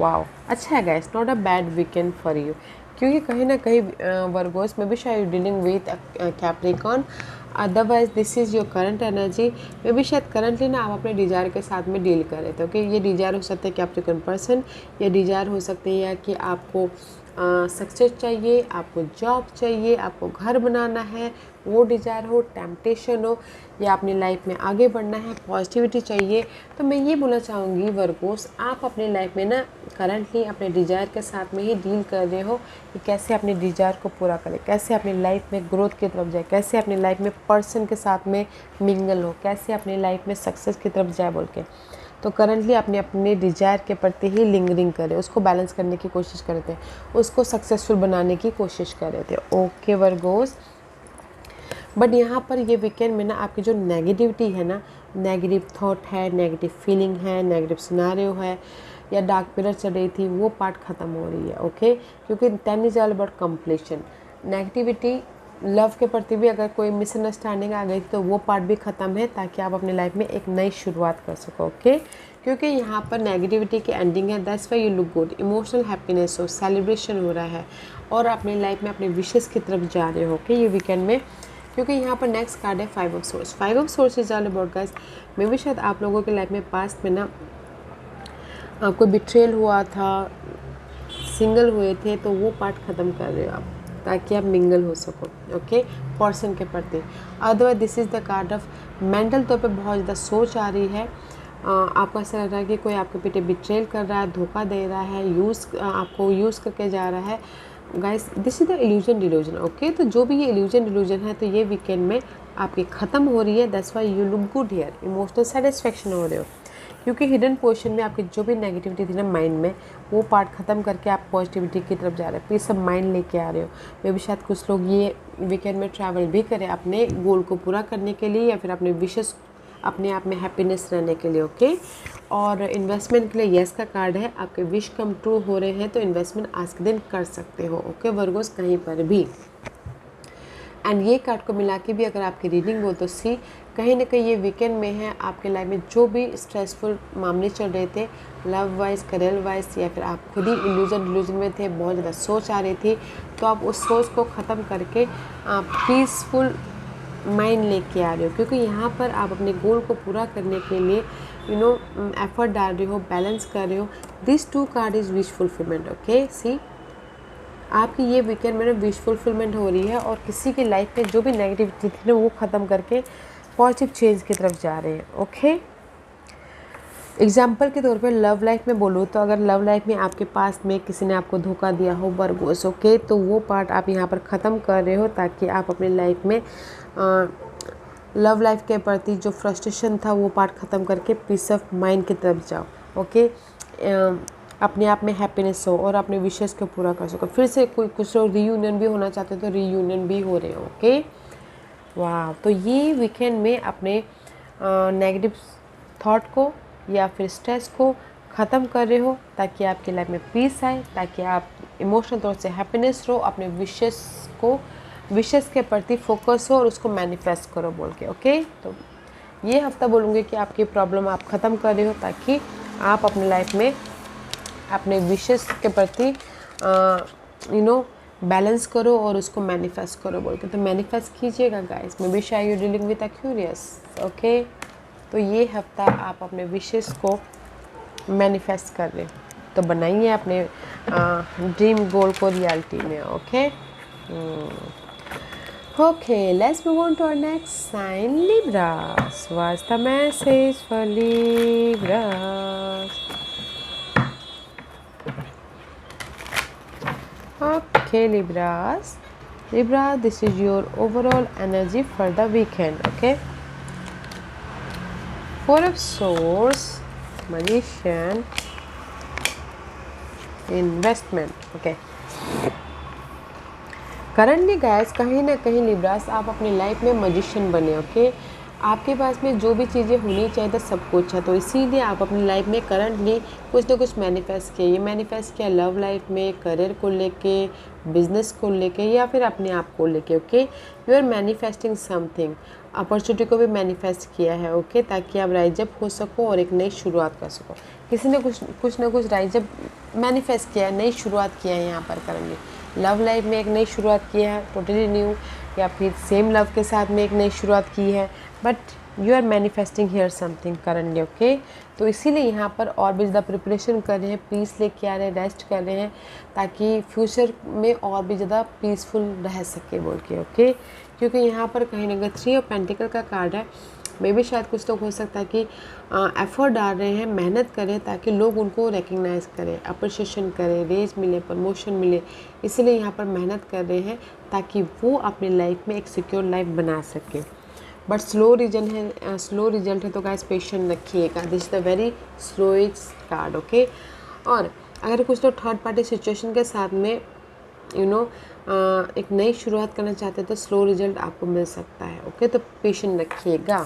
Wow, अच्छा है guys, not a bad weekend for you. क्योंकि कहीं ना कहीं Virgo's में भी शायद dealing with Capricorn, otherwise this is your current energy. में भी शायद करंटली ना आप अपने डिजायर के साथ में डील कर रहे थे, ओके। ये डिजायर हो सकता है कैप्रिकॉन पर्सन, ये डिजायर हो सकते हैं या कि आपको सक्सेस चाहिए, आपको जॉब चाहिए, आपको घर बनाना है, वो डिज़ायर हो, टेम्पटेशन हो, या अपनी लाइफ में आगे बढ़ना है, पॉजिटिविटी चाहिए। तो मैं ये बोलना चाहूँगी वर्गोस, आप अपनी लाइफ में ना करंटली अपने डिज़ायर के साथ में ही डील कर रहे हो कि कैसे अपने डिज़ायर को पूरा करें, कैसे अपनी लाइफ में ग्रोथ की तरफ जाए, कैसे अपनी लाइफ में पर्सन के साथ में मिंगल हो, कैसे अपनी लाइफ में सक्सेस की तरफ जाए बोल के। तो करंटली अपने डिज़ायर के प्रति ही लिंगरिंग करें, उसको बैलेंस करने की कोशिश कर रहे थे, उसको सक्सेसफुल बनाने की कोशिश कर रहे थे, ओके वर्गोस। बट यहाँ पर ये वीकेंड में ना आपकी जो नेगेटिविटी है ना, नेगेटिव थॉट है, नेगेटिव फीलिंग है, नेगेटिव सिनारियो है, या डार्क मिरर चल रही थी, वो पार्ट ख़त्म हो रही है, ओके। क्योंकि 10 is all about completion. Negativity love के प्रति भी अगर कोई मिसअंडरस्टैंडिंग आ गई तो वो पार्ट भी ख़त्म है, ताकि आप अपनी लाइफ में एक नई शुरुआत कर सको, ओके। क्योंकि यहाँ पर नेगेटिविटी की एंडिंग है, that's why you look good, emotional happiness हो, सेलिब्रेशन हो रहा है, और अपनी लाइफ में अपने विशेष की तरफ जा रहे हो, ओके, ये वीकेंड में। क्योंकि यहाँ पर नेक्स्ट कार्ड है 5 of swords. 5 of swords is all about guys, maybe शायद आप लोगों की लाइफ में पास्ट में ना कोई बिट्रेल हुआ था, सिंगल हुए थे, तो वो पार्ट ख़त्म कर रहे हो आप, ताकि आप मिंगल हो सको, ओके, पर्सन के प्रति। Otherwise this is the card of mental तौर पे बहुत ज़्यादा सोच आ रही है, आपको ऐसा लग रहा है कि कोई आपके पीछे बिट्रेल कर रहा है, धोखा दे रहा है, आपको यूज़ करके जा रहा है। Guys this is the illusion delusion, okay. तो जो भी ये इल्यूजन डिल्यूजन है, तो ये वीकेंड में आपकी ख़त्म हो रही है, that's why you look good here, emotional satisfaction हो रहे हो। क्योंकि हिडन पोर्शन में आपकी जो भी नेगेटिविटी थी ना माइंड में, वो पार्ट ख़त्म करके आप पॉजिटिविटी की तरफ जा रहे हो, पीस ऑफ माइंड लेके आ रहे हो। मे भी शायद कुछ लोग ये वीकेंड में ट्रैवल भी करें अपने गोल को पूरा करने के लिए, या फिर अपने विशेष अपने आप में हैप्पीनेस रहने के लिए, ओके। और इन्वेस्टमेंट के लिए येस का कार्ड है, आपके विश कम ट्रू हो रहे हैं तो इन्वेस्टमेंट आज के दिन कर सकते हो, ओके वर्गोस, कहीं पर भी। एंड ये कार्ड को मिला के भी अगर आपकी रीडिंग हो तो सी, कहीं ना कहीं ये वीकेंड में है आपके लाइफ में जो भी स्ट्रेसफुल मामले चल रहे थे, लव वाइज, करियर वाइज, या फिर आप खुद ही इल्यूजन में थे, बहुत ज़्यादा सोच आ रही थी, तो आप उस सोच को ख़त्म करके पीसफुल माइंड लेके आ रहे हो, क्योंकि यहाँ पर आप अपने गोल को पूरा करने के लिए एफर्ट डाल रहे हो, बैलेंस कर रहे हो। This 2 card is wish fulfilment. Okay, see आपकी ये वीकेंड में ना विश फुलफिलमेंट हो रही है और किसी की लाइफ में जो भी नेगेटिविटी थी ना वो ख़त्म करके पॉजिटिव चेंज की तरफ जा रहे हैं। ओके, एग्जाम्पल के तौर पे लव लाइफ में बोलूँ तो अगर लव लाइफ में आपके पास में किसी ने आपको धोखा दिया हो, बरगोस, ओके, तो वो पार्ट आप यहाँ पर ख़त्म कर रहे हो ताकि आप अपने लाइफ में लव लाइफ के प्रति जो फ्रस्ट्रेशन था वो पार्ट ख़त्म करके पीस ऑफ माइंड की तरफ जाओ। ओके, अपने आप में हैप्पीनेस हो और अपने विशेष को पूरा कर सको। फिर से कुछ लोग रीयूनियन भी होना चाहते हो तो रीयूनियन भी हो रहे हो। ओके, वाह, तो ये वीकेंड में अपने नेगेटिव थॉट को या फिर स्ट्रेस को ख़त्म कर रहे हो ताकि आपकी लाइफ में पीस आए, ताकि आप इमोशनल तौर से हैप्पीनेस रहो, अपने विशेष के प्रति फोकस हो और उसको मैनिफेस्ट करो बोल के। ओके, तो ये हफ्ता बोलूँगी कि आपकी प्रॉब्लम आप ख़त्म कर रहे हो ताकि आप अपनी लाइफ में अपने विशेष के प्रति बैलेंस करो और उसको मैनिफेस्ट करो बोल के। तो मैनिफेस्ट कीजिएगा गाइस, मे बी शायद you dealing with Aquarius. Okay, तो ये हफ्ता आप अपने विशेष को मैनिफेस्ट कर रहे, तो बनाइए अपने ड्रीम गोल को रियलिटी में। Okay, okay, let's move on to our next sign, Libras. What's the message for Libras? Okay, Libras, this is your overall energy for the weekend. Okay, 4 of Swords, Magician, Investment. Okay, currently guys कहीं ना कहीं Libras आप अपनी life में magician बने। Okay, आपके पास में जो भी चीज़ें होनी चाहिए था सब कुछ है, तो इसीलिए आप अपनी लाइफ में करंटली कुछ ना कुछ मैनिफेस्ट किया। ये मैनिफेस्ट किया लव लाइफ में, करियर को लेके, बिजनेस को लेके, या फिर अपने आप को लेके। Okay, you are manifesting something, opportunity को भी मैनिफेस्ट किया है। ओके, ताकि आप राइज अप हो सको और एक नई शुरुआत कर सको। किसी ने कुछ ना कुछ राइज अप मैनिफेस्ट किया है, नई शुरुआत किया है यहाँ पर करंटली। लव लाइफ में एक नई शुरुआत की है, टोटली न्यू, या फिर सेम लव के साथ में एक नई शुरुआत की है, but you are manifesting here something currently. Okay, तो इसीलिए यहाँ पर और भी ज़्यादा प्रिपरेशन कर रहे हैं, पीस लेके आ रहे हैं, रेस्ट कर रहे हैं ताकि फ्यूचर में और भी ज़्यादा पीसफुल रह सके बोल के। ओके, क्योंकि यहाँ पर कहीं ना कहीं 3 ऑफ पेंटिकल का कार्ड है। मे भी शायद कुछ लोग हो सकता है कि एफर्ट डाल रहे हैं, मेहनत करें ताकि लोग उनको रिकग्नाइज़ करें, अप्रिशिएशन करें, रेज मिले, प्रमोशन मिले, इसलिए यहाँ पर मेहनत कर रहे हैं ताकि वो अपनी लाइफ में एक सिक्योर लाइफ बना सके। बट स्लो रिजल्ट है तो गाइस पेशेंट रखिएगा, this is the very slowest card. Okay, और अगर कुछ लोग थर्ड पार्टी सिचुएशन के साथ में एक नई शुरुआत करना चाहते हैं तो स्लो रिजल्ट आपको मिल सकता है। ओके, तो पेशेंट रखिएगा,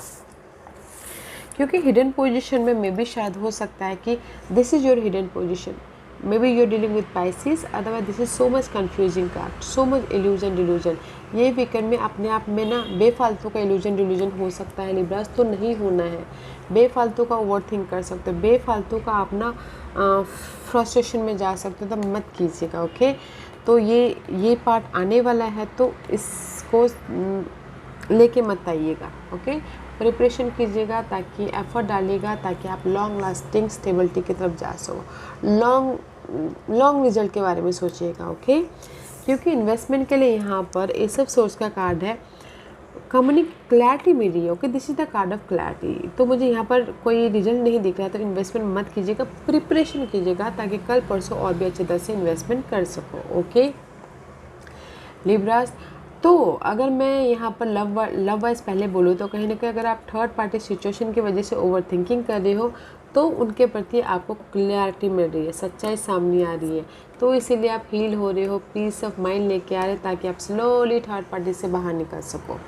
क्योंकि हिडन पोजीशन में मे बी शायद हो सकता है कि this is your hidden position, maybe you are dealing with Pisces, otherwise this is so much confusing card, so much illusion delusion. ये वीकेंड में अपने आप में ना बेफालतू का इल्यूजन डिल्यूजन हो सकता है लिब्रास, तो नहीं होना है। बेफालतू का ओवर थिंक कर सकते हो, बेफालतू का अपना फ्रस्ट्रेशन में जा सकते हो, तो मत कीजिएगा। ओके, तो ये पार्ट आने वाला है तो इसको लेके मत आइएगा। ओके, प्रिपरेशन कीजिएगा ताकि एफर्ट डालिएगा ताकि आप लॉन्ग लास्टिंग स्टेबिलिटी की तरफ जा सको। लॉन्ग रिजल्ट के बारे में सोचिएगा। ओके, क्योंकि इन्वेस्टमेंट के लिए यहाँ पर एस ऑफ सोर्स का कार्ड है, क्लैरिटी मिल रही है। Okay, this is the card of clarity. तो मुझे यहाँ पर कोई रिजल्ट नहीं दिख रहा है तो इन्वेस्टमेंट मत कीजिएगा, प्रिपरेशन कीजिएगा ताकि कल परसों और भी अच्छे तरह से इन्वेस्टमेंट कर सको। ओके लिब्रास, तो अगर मैं यहाँ पर लव वाइज पहले बोलूँ तो कहीं ना कहीं अगर आप थर्ड पार्टी सिचुएशन की वजह से ओवर थिंकिंग कर रहे हो तो उनके प्रति आपको क्लैरिटी मिल रही है, सच्चाई सामने आ रही है, तो इसीलिए आप हील हो रहे हो, पीस ऑफ माइंड लेके आ रहे ताकि आप स्लोली थर्ड पार्टी से बाहर निकल सको।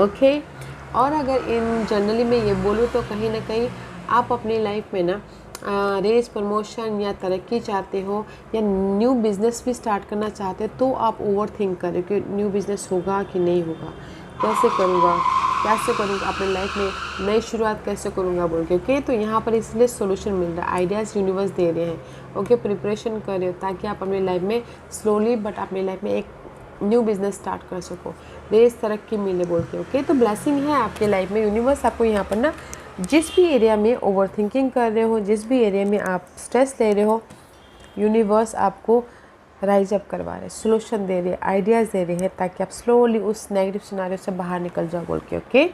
ओके, और अगर इन जनरली मैं ये बोलूँ तो कहीं ना कहीं आप अपनी लाइफ में ना रेस प्रमोशन या तरक्की चाहते हो या न्यू बिज़नेस भी स्टार्ट करना चाहते हो, तो आप ओवर थिंक करें कि न्यू बिज़नेस होगा कि नहीं होगा, कैसे करूँगा अपने लाइफ में नई शुरुआत कैसे करूँगा बोल के। ओके, तो यहाँ पर इसलिए सोल्यूशन मिल रहा है, आइडियाज़ यूनिवर्स दे रहे हैं। ओके, प्रिपरेशन करें ताकि आप अपनी लाइफ में स्लोली बट अपनी लाइफ में एक न्यू बिज़नेस स्टार्ट कर सको, रेस तरक्की मिले बोल के। ओके, तो ब्लेसिंग है आपके लाइफ में। यूनिवर्स आपको यहाँ पर ना जिस भी एरिया में ओवर थिंकिंग कर रहे हो, जिस भी एरिया में आप स्ट्रेस ले रहे हो, यूनिवर्स आपको राइज अप करवा रहे हैं, सोल्यूशन दे रहे हैं, आइडियाज़ दे रहे हैं ताकि आप स्लोली उस नेगेटिव सिनारियो से बाहर निकल जाओ बोल के। ओके,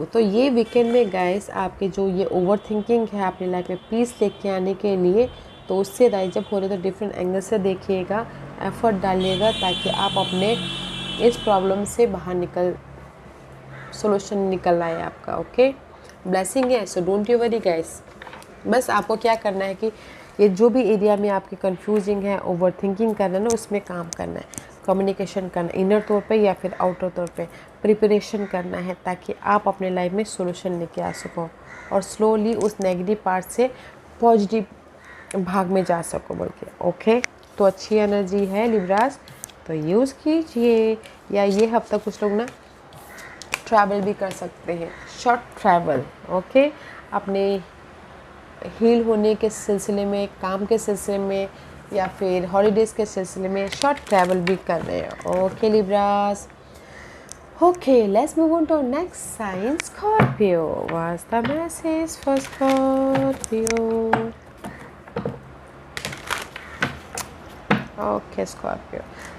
तो ये वीकेंड में गाइस आपके जो ये ओवर थिंकिंग है अपनी लाइफ में पीस लेके आने के लिए, तो उससे राइज अप हो रहे तो डिफरेंट एंगल से देखिएगा, एफर्ट डालिएगा ताकि आप अपने इस प्रॉब्लम से बाहर सोल्यूशन निकल आए आपका। ओके, ब्लेसिंग है, so don't you worry guys. बस आपको क्या करना है कि ये जो भी एरिया में आपकी कंफ्यूजिंग है, ओवर थिंकिंग करना है ना, उसमें काम करना है, कम्युनिकेशन करना है, इनर तौर पे या फिर आउटर तौर पे प्रिपरेशन करना है ताकि आप अपने लाइफ में सोल्यूशन लेके आ सको और स्लोली उस नेगेटिव पार्ट से पॉजिटिव भाग में जा सको बोल के। ओके, तो अच्छी एनर्जी है लिब्रास, तो यूज़ कीजिए। या ये हफ्ता कुछ लोग ना ट्रैवल भी कर सकते हैं, शॉर्ट ट्रैवल। ओके, अपने हील होने के सिलसिले में, काम के सिलसिले में या फिर हॉलीडेज़ के सिलसिले में शॉर्ट ट्रैवल भी कर रहे हैं। Okay Libras, okay, let's move on to next sign, Scorpio. What's the message for Scorpio? Okay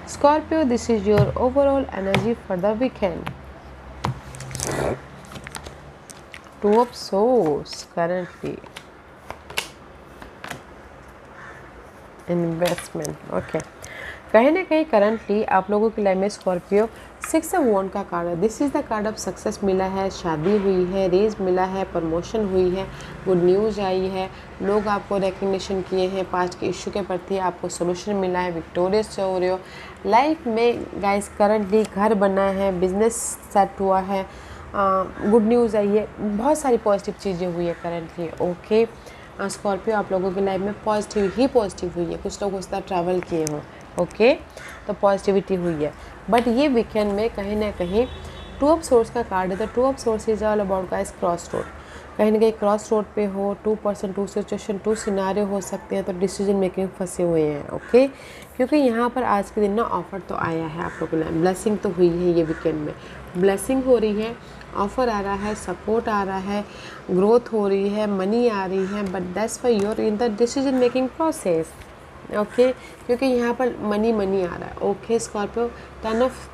Scorpio, this is your overall energy for the weekend. Two of Swords currently. Investment. Okay, कहीं ना कहीं currently आप लोगों की life में Scorpio 6 of वॉन्ड का card है। This is the card of success मिला है, शादी हुई है, रेज मिला है, प्रमोशन हुई है, गुड न्यूज़ आई है, लोग आपको रिकग्निशन किए हैं, पास्ट के इशू के प्रति आपको सोल्यूशन मिला है, विक्टोरियस हो रहे हो लाइफ में गाइस। करंटली घर बना है, बिजनेस सेट हुआ है, गुड न्यूज़ आई है, बहुत सारी पॉजिटिव चीज़ें हुई है करंटली। ओके, स्कॉर्पियो आप लोगों की लाइफ में पॉजिटिव हुई है। कुछ लोग उस तरह ट्रैवल किए हों, ओके, तो पॉजिटिविटी हुई है। बट ये वीकेंड में कहीं ना कहीं 2 ऑफ सोर्स का कार्ड है। तो 2 of swords is all about guys cross road. कहीं ना कहीं क्रॉस रोड पे हो, 2 पर्सन 2 सिचुएशन 2 सिनारियो हो सकते हैं, तो डिसीजन मेकिंग फंसे हुए हैं। ओके, क्योंकि यहाँ पर आज के दिन ना ऑफर तो आया है आप लोगों के लिए, ब्लेसिंग तो हुई है ये वीकेंड में, ब्लेसिंग हो रही है, ऑफ़र आ रहा है, सपोर्ट आ रहा है, ग्रोथ हो रही है, मनी आ रही है, but that's for your in the decision making process. Okay, क्योंकि यहाँ पर मनी आ रहा है। ओके स्कॉर्पियो, 10 ऑफ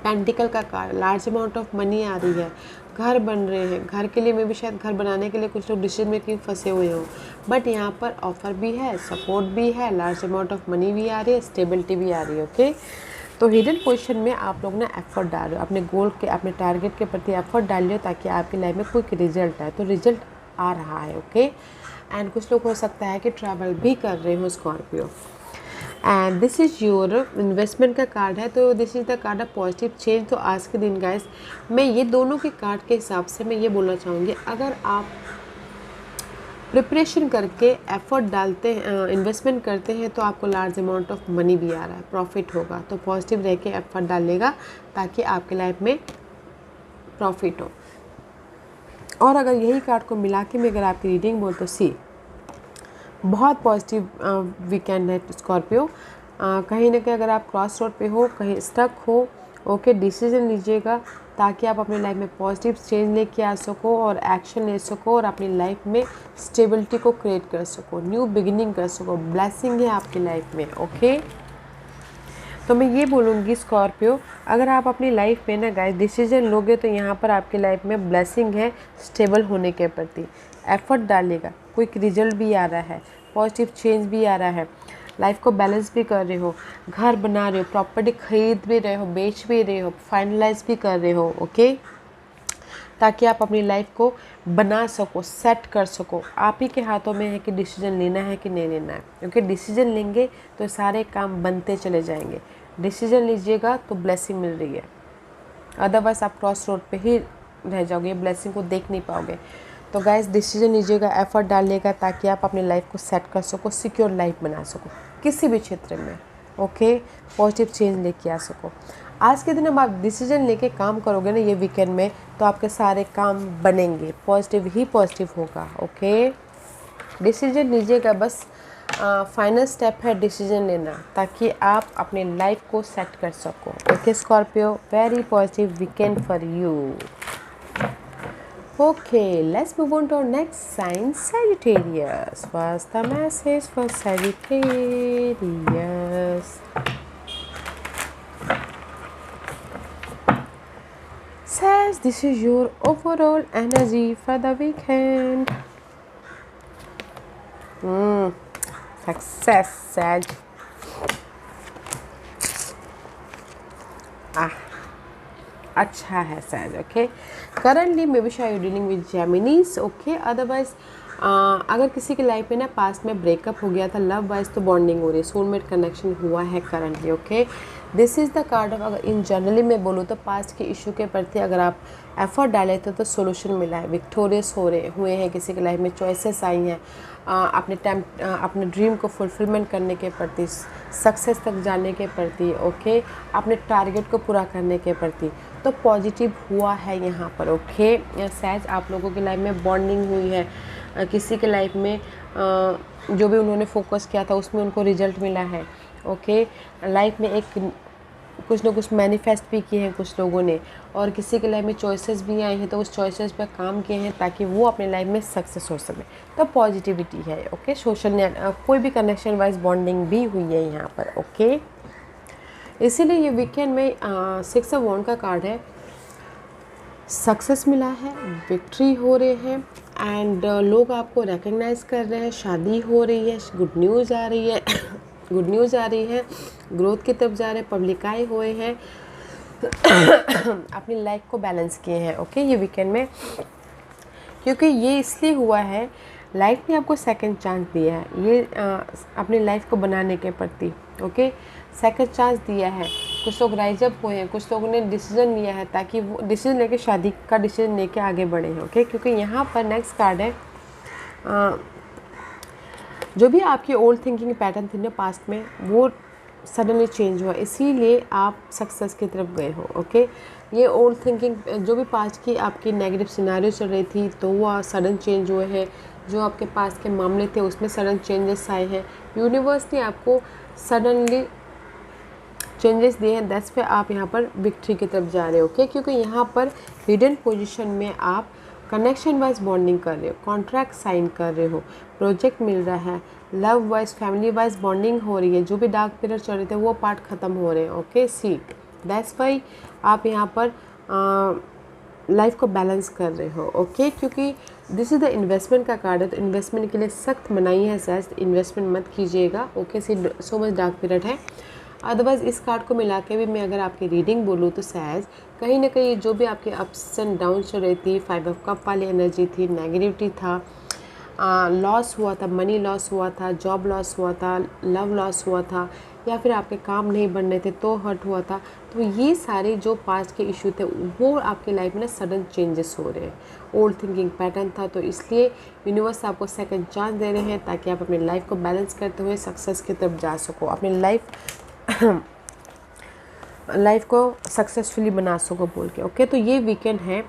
पेंटिकल का card, large amount of money आ रही है, घर बन रहे हैं, घर के लिए में भी शायद घर बनाने के लिए कुछ लोग डिसीजन मेकिंग फंसे हुए हों, बट यहाँ पर ऑफ़र भी है, सपोर्ट भी है, लार्ज अमाउंट ऑफ मनी भी आ रही है, स्टेबिलिटी भी आ रही है। ओके, तो हिडन पोजीशन में आप लोग ना एफर्ट डाल रहे हो, अपने गोल के, अपने टारगेट के प्रति एफर्ट डालिए ताकि आपकी लाइफ में कोई रिजल्ट आए, तो रिजल्ट आ रहा है। ओके, एंड कुछ लोग हो सकता है कि ट्रैवल भी कर रहे हो Scorpio, and this is your investment का कार्ड है, तो this is the card of positive change. तो आज के दिन गाइस मैं ये दोनों के कार्ड के हिसाब से मैं ये बोलना चाहूँगी, अगर आप प्रिपरेशन करके एफर्ट डालते हैं, इन्वेस्टमेंट करते हैं, तो आपको लार्ज अमाउंट ऑफ मनी भी आ रहा है, प्रॉफिट होगा, तो पॉजिटिव रह के एफर्ट डालेगा ताकि आपके लाइफ में प्रॉफिट हो। और अगर यही कार्ड को मिला के मैं अगर आपकी रीडिंग बोल तो सी बहुत पॉजिटिव वीकेंड है स्कॉर्पियो। कहीं ना कहीं अगर आप क्रॉस रोड पे हो, कहीं स्टक हो, ओके, डिसीजन लीजिएगा ताकि आप अपनी लाइफ में पॉजिटिव चेंज लेके आ सको और एक्शन ले सको और अपनी लाइफ में स्टेबिलिटी को क्रिएट कर सको, न्यू बिगिनिंग कर सको, ब्लेसिंग है आपकी लाइफ में। ओके, तो मैं ये बोलूँगी स्कॉर्पियो, अगर आप अपनी लाइफ में ना गाइस डिसीजन लोगे तो यहाँ पर आपकी लाइफ में ब्लेसिंग है, स्टेबल होने के प्रति एफर्ट डालेगा, क्विक रिजल्ट भी आ रहा है, पॉजिटिव चेंज भी आ रहा है, लाइफ को बैलेंस भी कर रहे हो, घर बना रहे हो, प्रॉपर्टी खरीद भी रहे हो, बेच भी रहे हो, फाइनलाइज भी कर रहे हो। ओके, ताकि आप अपनी लाइफ को बना सको, सेट कर सको। आप ही के हाथों में है कि डिसीजन लेना है कि नहीं लेना है, क्योंकि डिसीजन लेंगे तो सारे काम बनते चले जाएंगे। डिसीजन लीजिएगा तो ब्लेसिंग मिल रही है, अदरवाइज आप क्रॉस रोड पे ही रह जाओगे, ब्लेसिंग को देख नहीं पाओगे। तो गाइस डिसीजन लीजिएगा, एफर्ट डालिएगा ताकि आप अपनी लाइफ को सेट कर सको, सिक्योर लाइफ बना सको किसी भी क्षेत्र में। ओके, पॉजिटिव चेंज लेके आ सको। आज के दिन अब आप डिसीजन लेके काम करोगे ना ये वीकेंड में, तो आपके सारे काम बनेंगे, पॉजिटिव ही पॉजिटिव होगा। ओके, डिसीजन लीजिएगा, बस फाइनल स्टेप है डिसीजन लेना ताकि आप अपने लाइफ को सेट कर सको। Okay Scorpio, very positive weekend for you. Okay, let's move on to our next sign, Sagittarius. What's the message for Sagittarius? Sag, this is your overall energy for the weekend. Success, Sag. अच्छा है सैज। Okay, currently may be शायद dealing with जेमिनीज। Okay, otherwise अगर किसी की life में ना past में ब्रेकअप हो गया था, लव वाइज तो बॉन्डिंग हो रही है, सोलमेट कनेक्शन हुआ है currently. Okay, this is the card of, अगर इन जनरली मैं बोलूँ तो पास्ट के इशू के प्रति अगर आप एफर्ट डाले तो सोल्यूशन मिला है, विक्टोरियस हुए हैं, किसी की लाइफ में चॉइसेस आई हैं अपने ड्रीम को फुलफिलमेंट करने के प्रति, सक्सेस तक जाने के प्रति। ओके, अपने टारगेट को पूरा करने के प्रति, तो पॉजिटिव हुआ है यहाँ पर। ओके, सैज आप लोगों की लाइफ में बॉन्डिंग हुई है, किसी के लाइफ में जो भी उन्होंने फोकस किया था उसमें उनको रिजल्ट मिला है। ओके, लाइफ में एक कुछ ना कुछ मैनिफेस्ट भी किए हैं कुछ लोगों ने, और किसी के लाइफ में चॉइसेस भी आए हैं तो उस चॉइसेस पर काम किए हैं ताकि वो अपने लाइफ में सक्सेस हो सके, तो पॉजिटिविटी है। ओके, सोशल कोई भी कनेक्शन वाइज बॉन्डिंग भी हुई है यहाँ पर। ओके, इसीलिए ये वीकेंड में 6 ऑफ वॉन्ड का कार्ड है, सक्सेस मिला है, विक्ट्री हो रहे हैं एंड लोग आपको रिकग्नाइज कर रहे हैं, शादी हो रही है, गुड न्यूज़ आ रही है गुड न्यूज़ आ रही है, ग्रोथ की तरफ जा रहे हैं, पब्लिकाई हुए हैं अपनी लाइफ को बैलेंस किए हैं। ओके, ये वीकेंड में, क्योंकि ये इसलिए हुआ है, लाइफ ने आपको सेकंड चांस दिया है, ये अपनी लाइफ को बनाने के प्रति। ओके, सेकंड चांस दिया है, कुछ लोग राइज अप हुए हैं, कुछ लोगों ने डिसीजन लिया है ताकि वो डिसीजन लेके शादी का डिसीजन लेके आगे बढ़े हैं। ओके, क्योंकि यहाँ पर नेक्स्ट कार्ड है जो भी आपकी ओल्ड थिंकिंग पैटर्न थी ना पास्ट में, वो सडनली चेंज हुआ, इसीलिए आप सक्सेस की तरफ गए हो। ओके, ये ओल्ड थिंकिंग जो भी पास्ट की आपकी नेगेटिव सिनारियो चल रही थी तो वो सडन चेंज हुए हैं, जो आपके पास के मामले थे उसमें सडन चेंजेस आए हैं, यूनिवर्स ने आपको सडनली चेंजेस दिए हैं, दैट्स पे आप यहाँ पर विक्ट्री की तरफ जा रहे हो। ओके, क्योंकि यहाँ पर हिडन पोजीशन में आप कनेक्शन वाइज बॉन्डिंग कर रहे हो, कॉन्ट्रैक्ट साइन कर रहे हो, प्रोजेक्ट मिल रहा है, love wise family wise bonding हो रही है, जो भी डार्क पीरियड चल रहे थे वो पार्ट ख़त्म हो रहे हैं। ओके, सी दैट्स वाई आप यहाँ पर लाइफ को बैलेंस कर रहे हो। ओके, क्योंकि दिस इज़ द इन्वेस्टमेंट का कार्ड है, तो इन्वेस्टमेंट के लिए सख्त मनाही है सैज, इन्वेस्टमेंट मत कीजिएगा। Okay, so much dark period है। अदरवाइज़ इस कार्ड को मिला के भी मैं अगर आपकी रीडिंग बोलूँ तो सैज कहीं ना कहीं जो भी आपके अप्स एंड डाउन चल रही थी, 5 ऑफ कप वाली एनर्जी थी, नेगेटिविटी था, लॉस हुआ था, मनी लॉस हुआ था, जॉब लॉस हुआ था, लव लॉस हुआ था, या फिर आपके काम नहीं बन रहे थे तो हर्ट हुआ था, तो ये सारे जो पास्ट के इशू थे वो आपकी लाइफ में ना सडन चेंजेस हो रहे हैं। ओल्ड थिंकिंग पैटर्न था, तो इसलिए यूनिवर्स आपको सेकंड चांस दे रहे हैं ताकि आप अपनी लाइफ को बैलेंस करते हुए सक्सेस की तरफ जा सको, अपनी लाइफ को सक्सेसफुली बना सको बोल के। ओके, तो ये वीकेंड है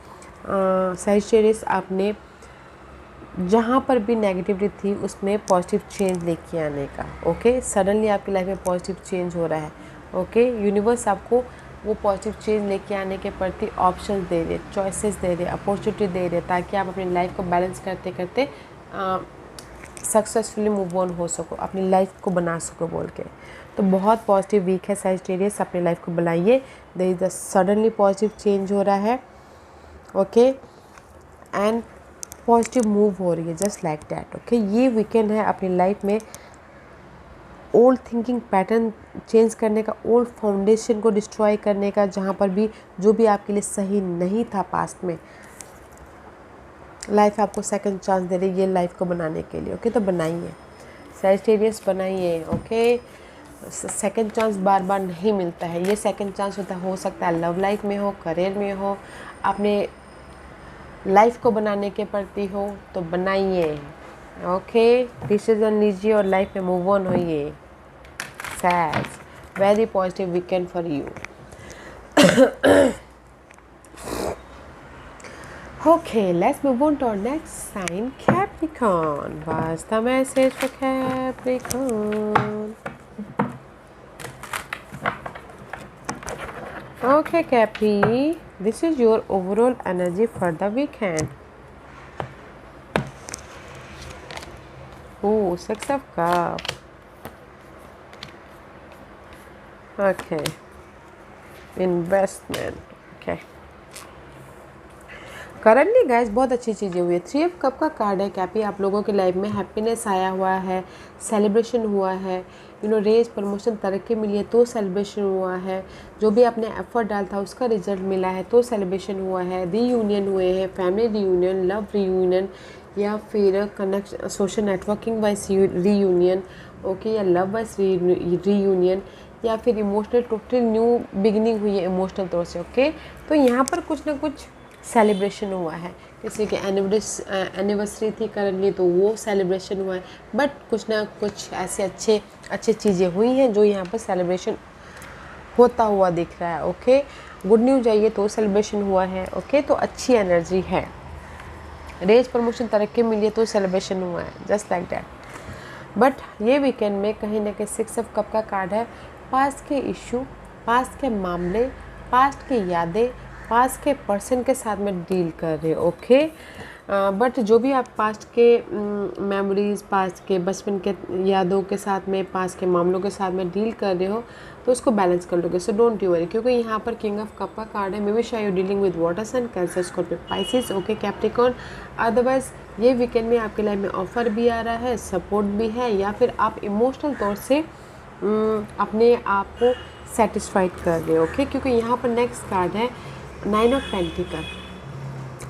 सैजिटेरियस, आपने जहाँ पर भी नेगेटिविटी थी उसमें पॉजिटिव चेंज लेके आने का। ओके, सडनली आपकी लाइफ में पॉजिटिव चेंज हो रहा है। ओके, यूनिवर्स आपको वो पॉजिटिव चेंज लेके आने के प्रति ऑप्शन दे रहे, चॉइसेस दे रहे, अपॉर्चुनिटी दे रहे, ताकि आप अपनी लाइफ को बैलेंस करते करते सक्सेसफुली मूव ऑन हो सको, अपनी लाइफ को बना सको बोल के। तो बहुत पॉजिटिव वीक है सैजिटेरियस, अपनी लाइफ को बनाइए, there is a suddenly positive change हो रहा है। ओके, एंड पॉजिटिव मूव हो रही है जस्ट लाइक दैट। ओके, ये वीकेंड है अपनी लाइफ में ओल्ड थिंकिंग पैटर्न चेंज करने का, ओल्ड फाउंडेशन को डिस्ट्रॉय करने का, जहाँ पर भी जो भी आपके लिए सही नहीं था पास्ट में, लाइफ आपको सेकंड चांस दे रही है ये लाइफ को बनाने के लिए। ओके, तो बनाइए सैजिटेरियस, बनाइए। ओके, सेकंड चांस बार बार नहीं मिलता है, ये सेकंड चांस हो सकता है लव लाइफ में हो, करियर में हो, अपने लाइफ को बनाने के प्रति हो तो बनाइए। ओके, डिसीजन लीजिए और लाइफ में मूव ऑन होइए। Says very positive weekend for you. Okay, let's move on to our next sign, Capricorn. What's the message for Capricorn? Okay, Capri, this is your overall energy for the weekend. Oh, Six of Cups. Okay, investment. Okay. Currently guys बहुत अच्छी चीज़ें हुई है। 3 of cup का card है कैपी। आप लोगों की लाइफ में हैप्पीनेस आया हुआ है, सेलिब्रेशन हुआ है, रेज प्रमोशन तरक्की मिली है तो सेलिब्रेशन हुआ है। जो भी आपने एफर्ट डाला था उसका रिजल्ट मिला है तो सेलिब्रेशन हुआ है। रीयूनियन हुए हैं, फैमिली रीयूनियन, लव रीयूनियन, या फिर connect social networking wise reunion, okay, या लव वाइज रीयूनियन, या फिर इमोशनल टोटल न्यू बिगिनिंग हुई है इमोशनल तौर से। ओके, तो यहाँ पर कुछ ना कुछ सेलिब्रेशन हुआ है। किसी के एनिवर्सरी थी करंटली तो वो सेलिब्रेशन हुआ है, बट कुछ ना कुछ ऐसे अच्छे चीज़ें हुई हैं जो यहाँ पर सेलिब्रेशन होता हुआ दिख रहा है। ओके, गुड न्यूज़ आई है तो सेलिब्रेशन हुआ है। ओके, तो अच्छी एनर्जी है। रेज प्रमोशन तरक्की मिली है तो सेलिब्रेशन हुआ है, जस्ट लाइक दैट। बट ये वीकेंड में कहीं ना कहीं 6 ऑफ कप का कार्ड है। पास्ट के इशू, पास्ट के मामले, पास्ट की यादें, पास्ट के पर्सन के साथ में डील कर रहे हो। ओके, बट जो भी आप पास्ट के मेमोरीज, पास्ट के बचपन के यादों के साथ में, पास्ट के मामलों के साथ में डील कर रहे हो तो उसको बैलेंस कर लोगे। सो डोंट यू वरी, क्योंकि यहाँ पर किंग ऑफ कप का कार्ड है। मे बी शायद you dealing with water sign, Cancer, Scorpio, Pisces. Okay Capricorn, otherwise ये वीकेंड में आपके लाइफ में ऑफर भी आ रहा है, सपोर्ट भी है, या फिर आप इमोशनल तौर से अपने आप को सेटिस्फाइड कर रहे हो। ओके, क्योंकि यहाँ पर नेक्स्ट कार्ड है 9 of pentacle.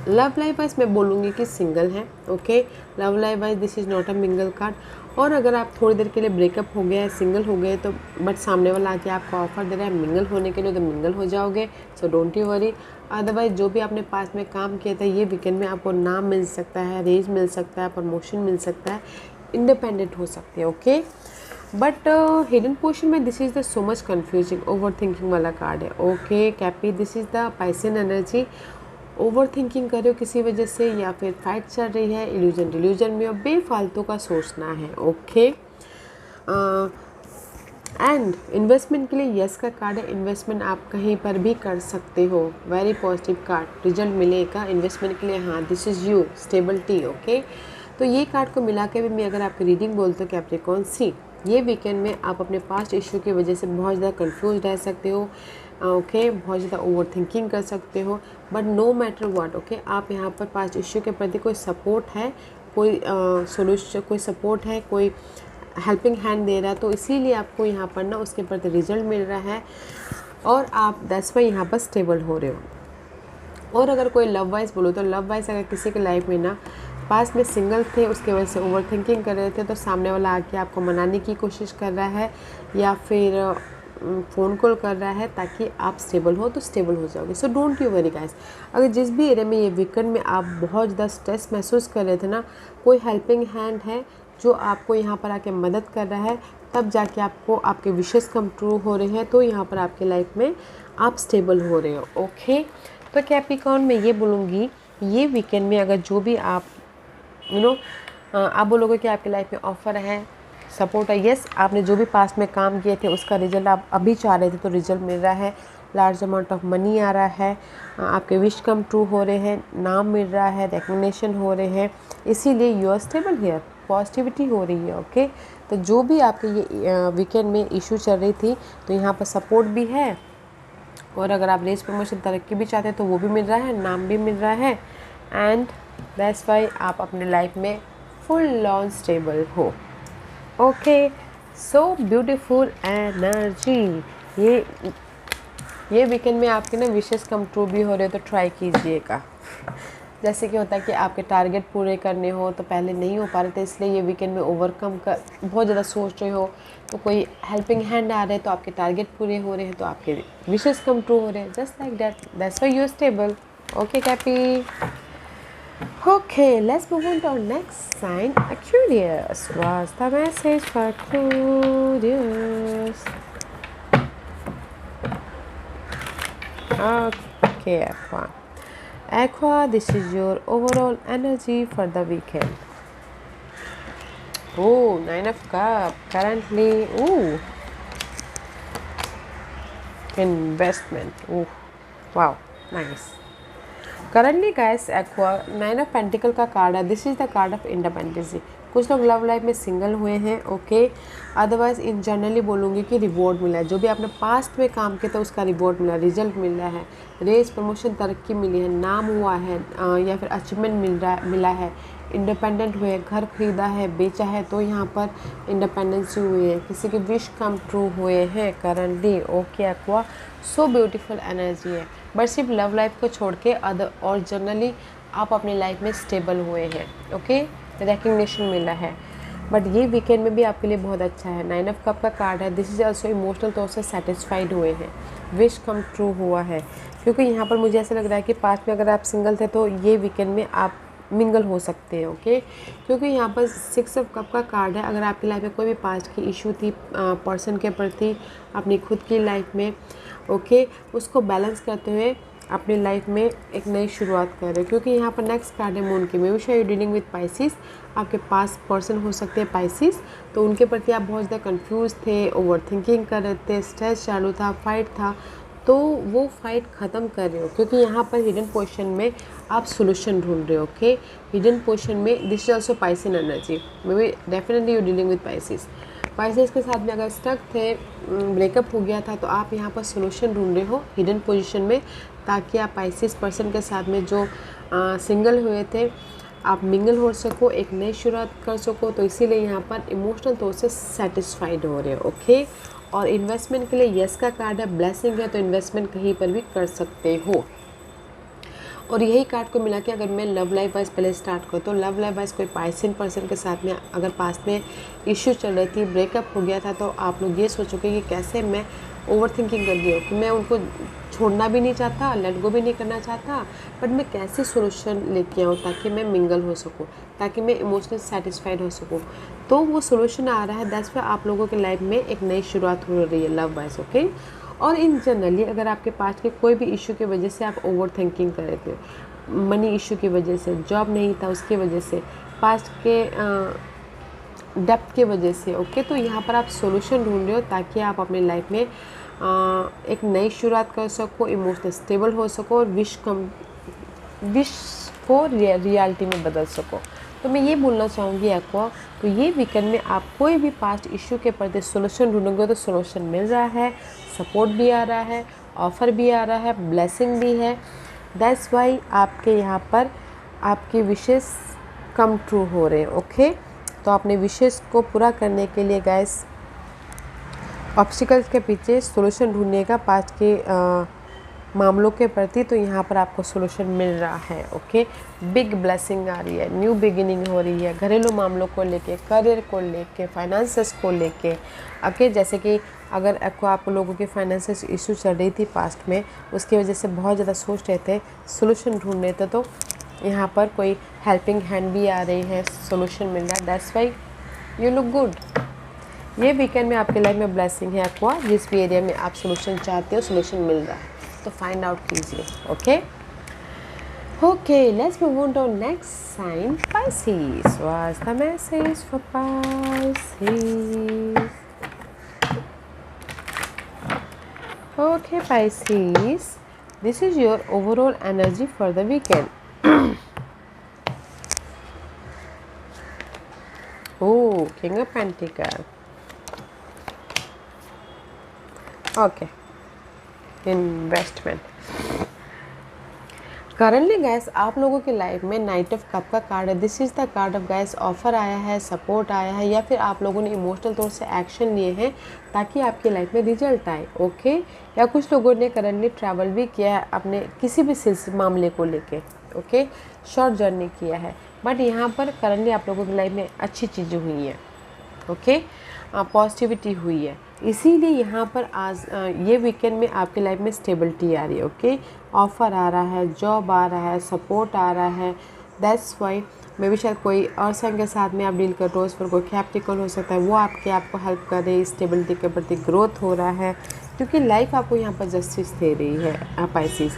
Love life wise मैं बोलूँगी कि सिंगल है। Okay, love life wise this is not a mingle card. और अगर आप थोड़ी देर के लिए ब्रेकअप हो गया है, सिंगल हो गए, तो बट सामने वाला आके आपको ऑफर दे रहा है मिंगल होने के लिए, तो मिंगल हो जाओगे। So don't you worry. Otherwise जो भी आपने पास में काम किया था, ये वीकेंड में आपको नाम मिल सकता है, रेज मिल सकता है, प्रमोशन मिल सकता है, इंडिपेंडेंट हो सकते हैं। ओके, बट हिडन पोर्शन में this is the so much confusing, overthinking वाला कार्ड है। Okay Cappy, this is the Piscean energy. Overthinking कर रहे हो किसी वजह से, या फिर फाइट चल रही है, इल्यूजन डिल्यूजन में, और बेफालतू का सोचना है। ओके, एंड इन्वेस्टमेंट के लिए यस का कार्ड है। इन्वेस्टमेंट आप कहीं पर भी कर सकते हो, वेरी पॉजिटिव कार्ड, रिजल्ट मिलेगा इन्वेस्टमेंट के लिए। हाँ, this is you, stability. Okay, तो ये कार्ड को मिला के भी मैं अगर आपकी रीडिंग बोलते हो कैप्रिकॉर्न, सी ये वीकेंड में आप अपने पास्ट इशू की वजह से बहुत ज़्यादा कंफ्यूज रह सकते हो। ओके, बहुत ज़्यादा ओवर थिंकिंग कर सकते हो, but no matter what, okay, आप यहाँ पर पास्ट इशू के प्रति कोई सपोर्ट है, कोई सोल्यूशन, कोई सपोर्ट है, कोई हेल्पिंग हैंड दे रहा है, तो इसीलिए आपको यहाँ पर ना उसके प्रति रिजल्ट मिल रहा है और आप दैट्स वाई यहाँ पर स्टेबल हो रहे हो। और अगर कोई लव वाइज बोलो तो लव वाइज अगर किसी की लाइफ में ना पास में सिंगल थे, उसके वजह से ओवर थिंकिंग कर रहे थे, तो सामने वाला आके आपको मनाने की कोशिश कर रहा है या फिर फ़ोन कॉल कर रहा है ताकि आप स्टेबल हो, तो स्टेबल हो जाओगे। So don't you worry guys. अगर जिस भी एरिया में ये वीकेंड में आप बहुत ज़्यादा स्ट्रेस महसूस कर रहे थे ना, कोई हेल्पिंग हैंड है जो आपको यहाँ पर आके मदद कर रहा है, तब जाके आपको आपके विशेस कम ट्रू हो रहे हैं, तो यहाँ पर आपके लाइफ में आप स्टेबल हो रहे हो। ओके, तो कैप्रिकॉर्न में ये बोलूँगी, ये वीकेंड में अगर जो भी आप आप बोलोगे कि आपकी लाइफ में ऑफ़र है, सपोर्ट है, यस, आपने जो भी पास्ट में काम किए थे उसका रिजल्ट आप अभी चाह रहे थे तो रिजल्ट मिल रहा है, लार्ज अमाउंट ऑफ मनी आ रहा है, आपके विश कम ट्रू हो रहे हैं, नाम मिल रहा है, रिकग्निशन हो रहे हैं, इसीलिए you are stable here, positivity हो रही है। ओके, तो जो भी आपके ये वीकेंड में इशू चल रही थी तो यहाँ पर सपोर्ट भी है, और अगर आप रेस प्रमोशन तरक्की भी चाहते हैं तो वो भी मिल रहा है, नाम भी मिल रहा है, एंड दैट्स वाई आप अपने लाइफ में फुल ऑन स्टेबल हो। Okay, so beautiful energy. ये वीकेंड में आपके ना विशेस कम ट्रू भी हो रहे हो तो ट्राई कीजिएगा। जैसे कि होता है कि आपके टारगेट पूरे करने हो तो पहले नहीं हो पा रहे थे, इसलिए ये वीकेंड में ओवरकम कर बहुत ज़्यादा सोच रहे हो, तो कोई हेल्पिंग हैंड आ रहे हैं तो आपके टारगेट पूरे हो रहे हैं, तो आपके विशेस कम ट्रू हो रहे हैं, just like that, that's why you are stable. Okay Cappy, Okay, let's move on to our next sign, Aquarius. What's the message for Aquarius? Okay, Aqua. Aqua, this is your overall energy for the weekend. Oh, Nine of Cups. Currently, investment. Oh, wow, nice. Currently guys aqua 9 of pentacle का card है. This is the card of independency. कुछ लोग love life में single हुए हैं. Okay, otherwise in generally बोलूँगी कि reward मिला है. जो भी आपने पास्ट में काम किया था उसका रिवॉर्ड मिला, रिजल्ट मिल रहा है, रेस प्रमोशन तरक्की मिली है, नाम हुआ है या फिर अचीवमेंट मिला है, इंडिपेंडेंट हुए, घर खरीदा है, बेचा है, तो यहाँ पर इंडिपेंडेंसी हुई है, किसी के विश कम ट्रू हुए हैं currently. Okay aqua, so beautiful energy है. बट सिर्फ लव लाइफ को छोड़ के अदर और जनरली आप अपनी लाइफ में स्टेबल हुए हैं. ओके, रिकग्निशन मिला है. बट ये वीकेंड में भी आपके लिए बहुत अच्छा है. 9 ऑफ कप का कार्ड है. दिस इज ऑल्सो इमोशनल तौर से सेटिस्फाइड हुए हैं, विश कम ट्रू हुआ है. क्योंकि यहाँ पर मुझे ऐसा लग रहा है कि पास्ट में अगर आप सिंगल थे तो ये वीकेंड में आप मिंगल हो सकते हैं. ओके, क्योंकि यहाँ पर 6 ऑफ कप का कार्ड है. अगर आपकी लाइफ में कोई भी पास्ट की इशू थी पर्सन के प्रति, अपनी खुद की लाइफ में, ओके, उसको बैलेंस करते हुए अपनी लाइफ में एक नई शुरुआत कर रहे हो. क्योंकि यहाँ पर नेक्स्ट कार्ड है मून की. May be you dealing with Pisces. आपके पास पर्सन हो सकते हैं पाइसिस, तो उनके प्रति आप बहुत ज़्यादा कंफ्यूज थे, ओवर थिंकिंग कर रहे थे, स्ट्रेस चालू था, फाइट था, तो वो फाइट ख़त्म कर रहे हो. क्योंकि यहाँ पर हिडन पोजीशन में आप सोल्यूशन ढूंढ रहे हो. ओके, हिडन पोजीशन में this is also Piscean energy. Maybe definitely you dealing with Pisces. Pisces के साथ में अगर स्टक थे, ब्रेकअप हो गया था, तो आप यहाँ पर सोल्यूशन ढूंढ रहे हो हिडन पोजीशन में, ताकि आप पाइसेस पर्सन के साथ में जो सिंगल हुए थे आप मिंगल हो सको, एक नई शुरुआत कर सको. तो इसीलिए यहाँ पर इमोशनल तौर से सेटिस्फाइड हो रहे हो. ओके, और इन्वेस्टमेंट के लिए यस का कार्ड है. ब्लेसिंग है, तो इन्वेस्टमेंट कहीं पर भी कर सकते हो. और यही कार्ड को मिला के अगर मैं लव लाइफ वाइज पहले स्टार्ट करूँ तो लव लाइफ वाइज कोई पाइसिन पर्सन के साथ में अगर पास्ट में इश्यू चल रही थी, ब्रेकअप हो गया था, तो आप लोग ये सोचोगे कि कैसे मैं ओवर थिंकिंग कर रही हूँ कि मैं उनको छोड़ना भी नहीं चाहता, लेट गो भी नहीं करना चाहता, बट मैं कैसे सोल्यूशन लेके आऊँ ताकि मैं मिंगल हो सकूँ, ताकि मैं इमोशनली सेटिस्फाइड हो सकूँ. तो वो सोल्यूशन आ रहा है. दैट्स व्हाई आप लोगों की लाइफ में एक नई शुरुआत हो रही है लव वाइज. ओके, और इन जनरली अगर आपके पास के कोई भी इशू की वजह से आप ओवर थिंकिंग कर रहे थे, मनी इशू की वजह से, जॉब नहीं था उसकी वजह से, पास्ट के डेप्थ की वजह से, ओके, तो यहाँ पर आप सॉल्यूशन ढूंढ रहे हो ताकि आप अपनी लाइफ में एक नई शुरुआत कर सको, इमोशनल स्टेबल हो सको और विश को रियलिटी में बदल सको. तो मैं ये बोलना चाहूँगी एक्वा, तो ये वीकेंड में आप कोई भी पास्ट इशू के प्रति सोल्यूशन ढूंढोगे तो सोल्यूशन मिल रहा है, सपोर्ट भी आ रहा है, ऑफ़र भी आ रहा है, ब्लेसिंग भी है. दैट्स वाई आपके यहाँ पर आपकी विशेस कम ट्रू हो रहे हैं. ओके, तो अपने विशेस को पूरा करने के लिए गाइस ऑब्स्टिकल्स के पीछे सोल्यूशन ढूंढने का पास्ट के मामलों के प्रति, तो यहाँ पर आपको सोल्यूशन मिल रहा है. ओके, बिग ब्लेसिंग आ रही है, न्यू बिगिनिंग हो रही है, घरेलू मामलों को लेके, करियर को लेके, फाइनेंसेस को लेके. ओके, जैसे कि अगर आप लोगों के फाइनेंशियल इशू चल रही थी पास्ट में, उसकी वजह से बहुत ज़्यादा सोच रहे थे, सोल्यूशन ढूंढ रहे थे, तो यहाँ पर कोई हेल्पिंग हैंड भी आ रही है, सोल्यूशन मिल रहा है. That's why you look good. ये वीकेंड में आपके लाइफ में ब्लेसिंग है एक्वा. जिस भी एरिया में आप सोल्यूशन चाहते हो सोल्यूशन मिल रहा है, तो फाइंड आउट कीजिए. Okay, okay, let's move on to next sign, Pisces. What's the message for Pisces? Okay, Pisces, this is your overall energy for the weekend. Oh, King of Pentacles. Okay, investment. Currently gas आप लोगों की life में night of cup का card है. This is the card of gas. Offer आया है, support आया है, या फिर आप लोगों ने इमोशनल तौर से एक्शन लिए हैं ताकि आपकी लाइफ में रिजल्ट आए. ओके, या कुछ लोगों ने करंटली ट्रैवल भी किया है अपने किसी भी मामले को लेके. ओके, शॉर्ट जर्नी किया है, बट यहाँ पर करंटली आप लोगों की लाइफ में अच्छी चीज़ें हुई हैं. ओके, पॉजिटिविटी हुई है, इसीलिए यहाँ पर आज ये वीकेंड में आपकी लाइफ में स्टेबिलिटी आ रही है. ओके, ऑफ़र आ रहा है, जॉब आ रहा है, सपोर्ट आ रहा है, दैट्स वाई मे भी शायद कोई और साइन के साथ में आप डील कर रहे हो, उस पर कोई कैप्रिकॉर्न हो सकता है, वो आपको हेल्प कर रही है, स्टेबिलिटी के प्रति ग्रोथ हो रहा है, क्योंकि लाइफ आपको यहाँ पर जस्टिस दे रही है पाइसेस।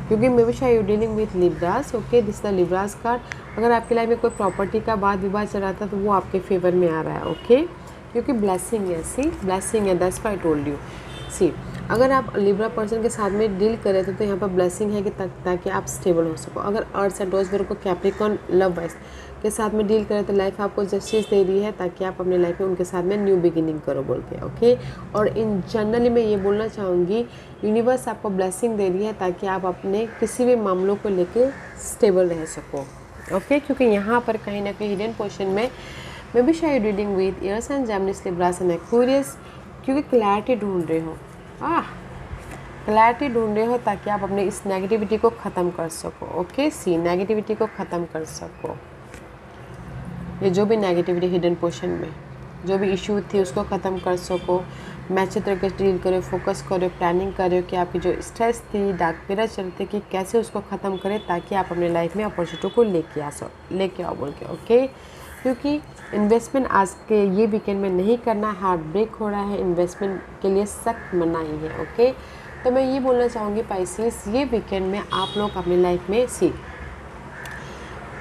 क्योंकि मे बी शायद you dealing with Libras, okay, this the Libras card. अगर आपकी लाइफ में कोई प्रॉपर्टी का वाद विवाद चल रहा था तो वो आपके फेवर में आ रहा है, ओके, क्योंकि ब्लेसिंग है, सी ब्लेसिंग है, that's why I told you. See अगर आप लिब्रा पर्सन के साथ में डील कर रहे थे तो यहाँ पर ब्लेसिंग है कि ताकि आप स्टेबल हो सको। अगर अर्थ एंड रोजबेरी को कैप्रिकॉर्न लव वाइज के साथ में डील करें तो लाइफ आपको जस्टिस दे रही है ताकि आप अपने लाइफ में उनके साथ में न्यू बिगिनिंग करो बोल के, ओके। और इन जनरली मैं ये बोलना चाहूँगी यूनिवर्स आपको ब्लेसिंग दे रही है ताकि आप अपने किसी भी मामलों को लेकर स्टेबल रह सको, ओके। क्योंकि यहाँ पर कहीं ना कहीं हिडन पोर्शन में मे बी शायद reading with Aries and Geminis, Libras and Aquarius, क्योंकि क्लैरिटी ढूंढ रहे हो, क्लैरिटी ढूंढ रहे हो ताकि आप अपने इस नेगेटिविटी को ख़त्म कर सको, ओके। सी नेगेटिविटी को ख़त्म कर सको, ये जो भी नेगेटिविटी हिडन पोर्शन में जो भी इशू थी उसको ख़त्म कर सको। मैं अच्छे तरीके से डील करो, फोकस करो, प्लानिंग करो कि आपकी जो स्ट्रेस थी, डार्क पीरियड चलते कि कैसे उसको ख़त्म करें ताकि आप अपने लाइफ में अपॉर्चुनिटी को लेके आओ बोल के, ओके। क्योंकि इन्वेस्टमेंट आज के ये वीकेंड में नहीं करना, हार्ट ब्रेक हो रहा है, इन्वेस्टमेंट के लिए सख्त मनाही है, ओके। तो मैं ये बोलना चाहूँगी पाइसेस, ये वीकेंड में आप लोग अपनी लाइफ में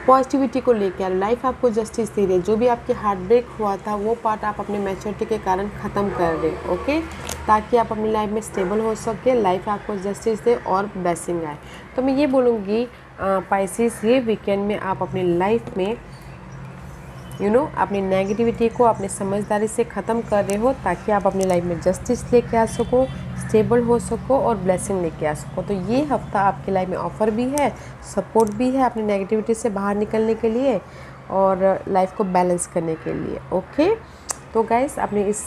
पॉजिटिविटी को लेकर लाइफ आपको जस्टिस दे रही है। जो भी आपके हार्ट ब्रेक हुआ था वो पार्ट आप अपने मैच्योरिटी के कारण ख़त्म कर रहे हो, ओके, ताकि आप अपनी लाइफ में स्टेबल हो सके, लाइफ आपको जस्टिस दे और ब्लेसिंग आए। तो मैं ये बोलूँगी पाइसेस, ये वीकेंड में आप अपनी लाइफ में अपनी नेगेटिविटी को अपनी समझदारी से ख़त्म कर रहे हो ताकि आप अपनी लाइफ में जस्टिस लेके आ सको, स्टेबल हो सको और ब्लेसिंग लेके आ सको। तो ये हफ्ता आपकी लाइफ में ऑफ़र भी है, सपोर्ट भी है अपनी नेगेटिविटी से बाहर निकलने के लिए और लाइफ को बैलेंस करने के लिए, ओके। तो गाइस अपने इस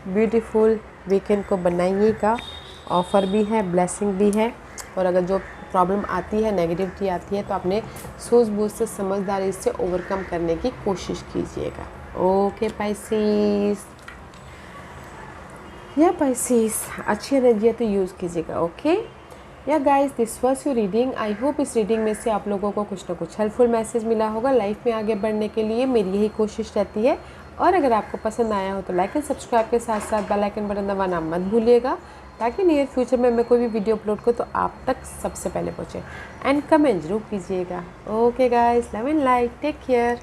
ब्यूटीफुल वीकेंड को बनाइएगा, ऑफ़र भी है, ब्लेसिंग भी है। और अगर जो प्रॉब्लम आती है, नेगेटिविटी आती है, तो अपने सूझबूझ से, समझदारी से ओवरकम करने की कोशिश कीजिएगा, ओके पाइसेस। या पाइसेस अच्छी एनर्जी है तो यूज़ कीजिएगा, ओके। या guys this was your reading. I hope इस रीडिंग में से आप लोगों को कुछ ना कुछ हेल्पफुल मैसेज मिला होगा। लाइफ में आगे बढ़ने के लिए मेरी यही कोशिश रहती है। और अगर आपको पसंद आया हो तो लाइक एंड सब्सक्राइब के साथ साथ बेल आइकन बटन दबाना मत भूलिएगा ताकि नियर फ्यूचर में मैं कोई भी वीडियो अपलोड करूँ तो आप तक सबसे पहले पहुँचे। एंड कमेंट जरूर कीजिएगा, okay guys, love and like, take care.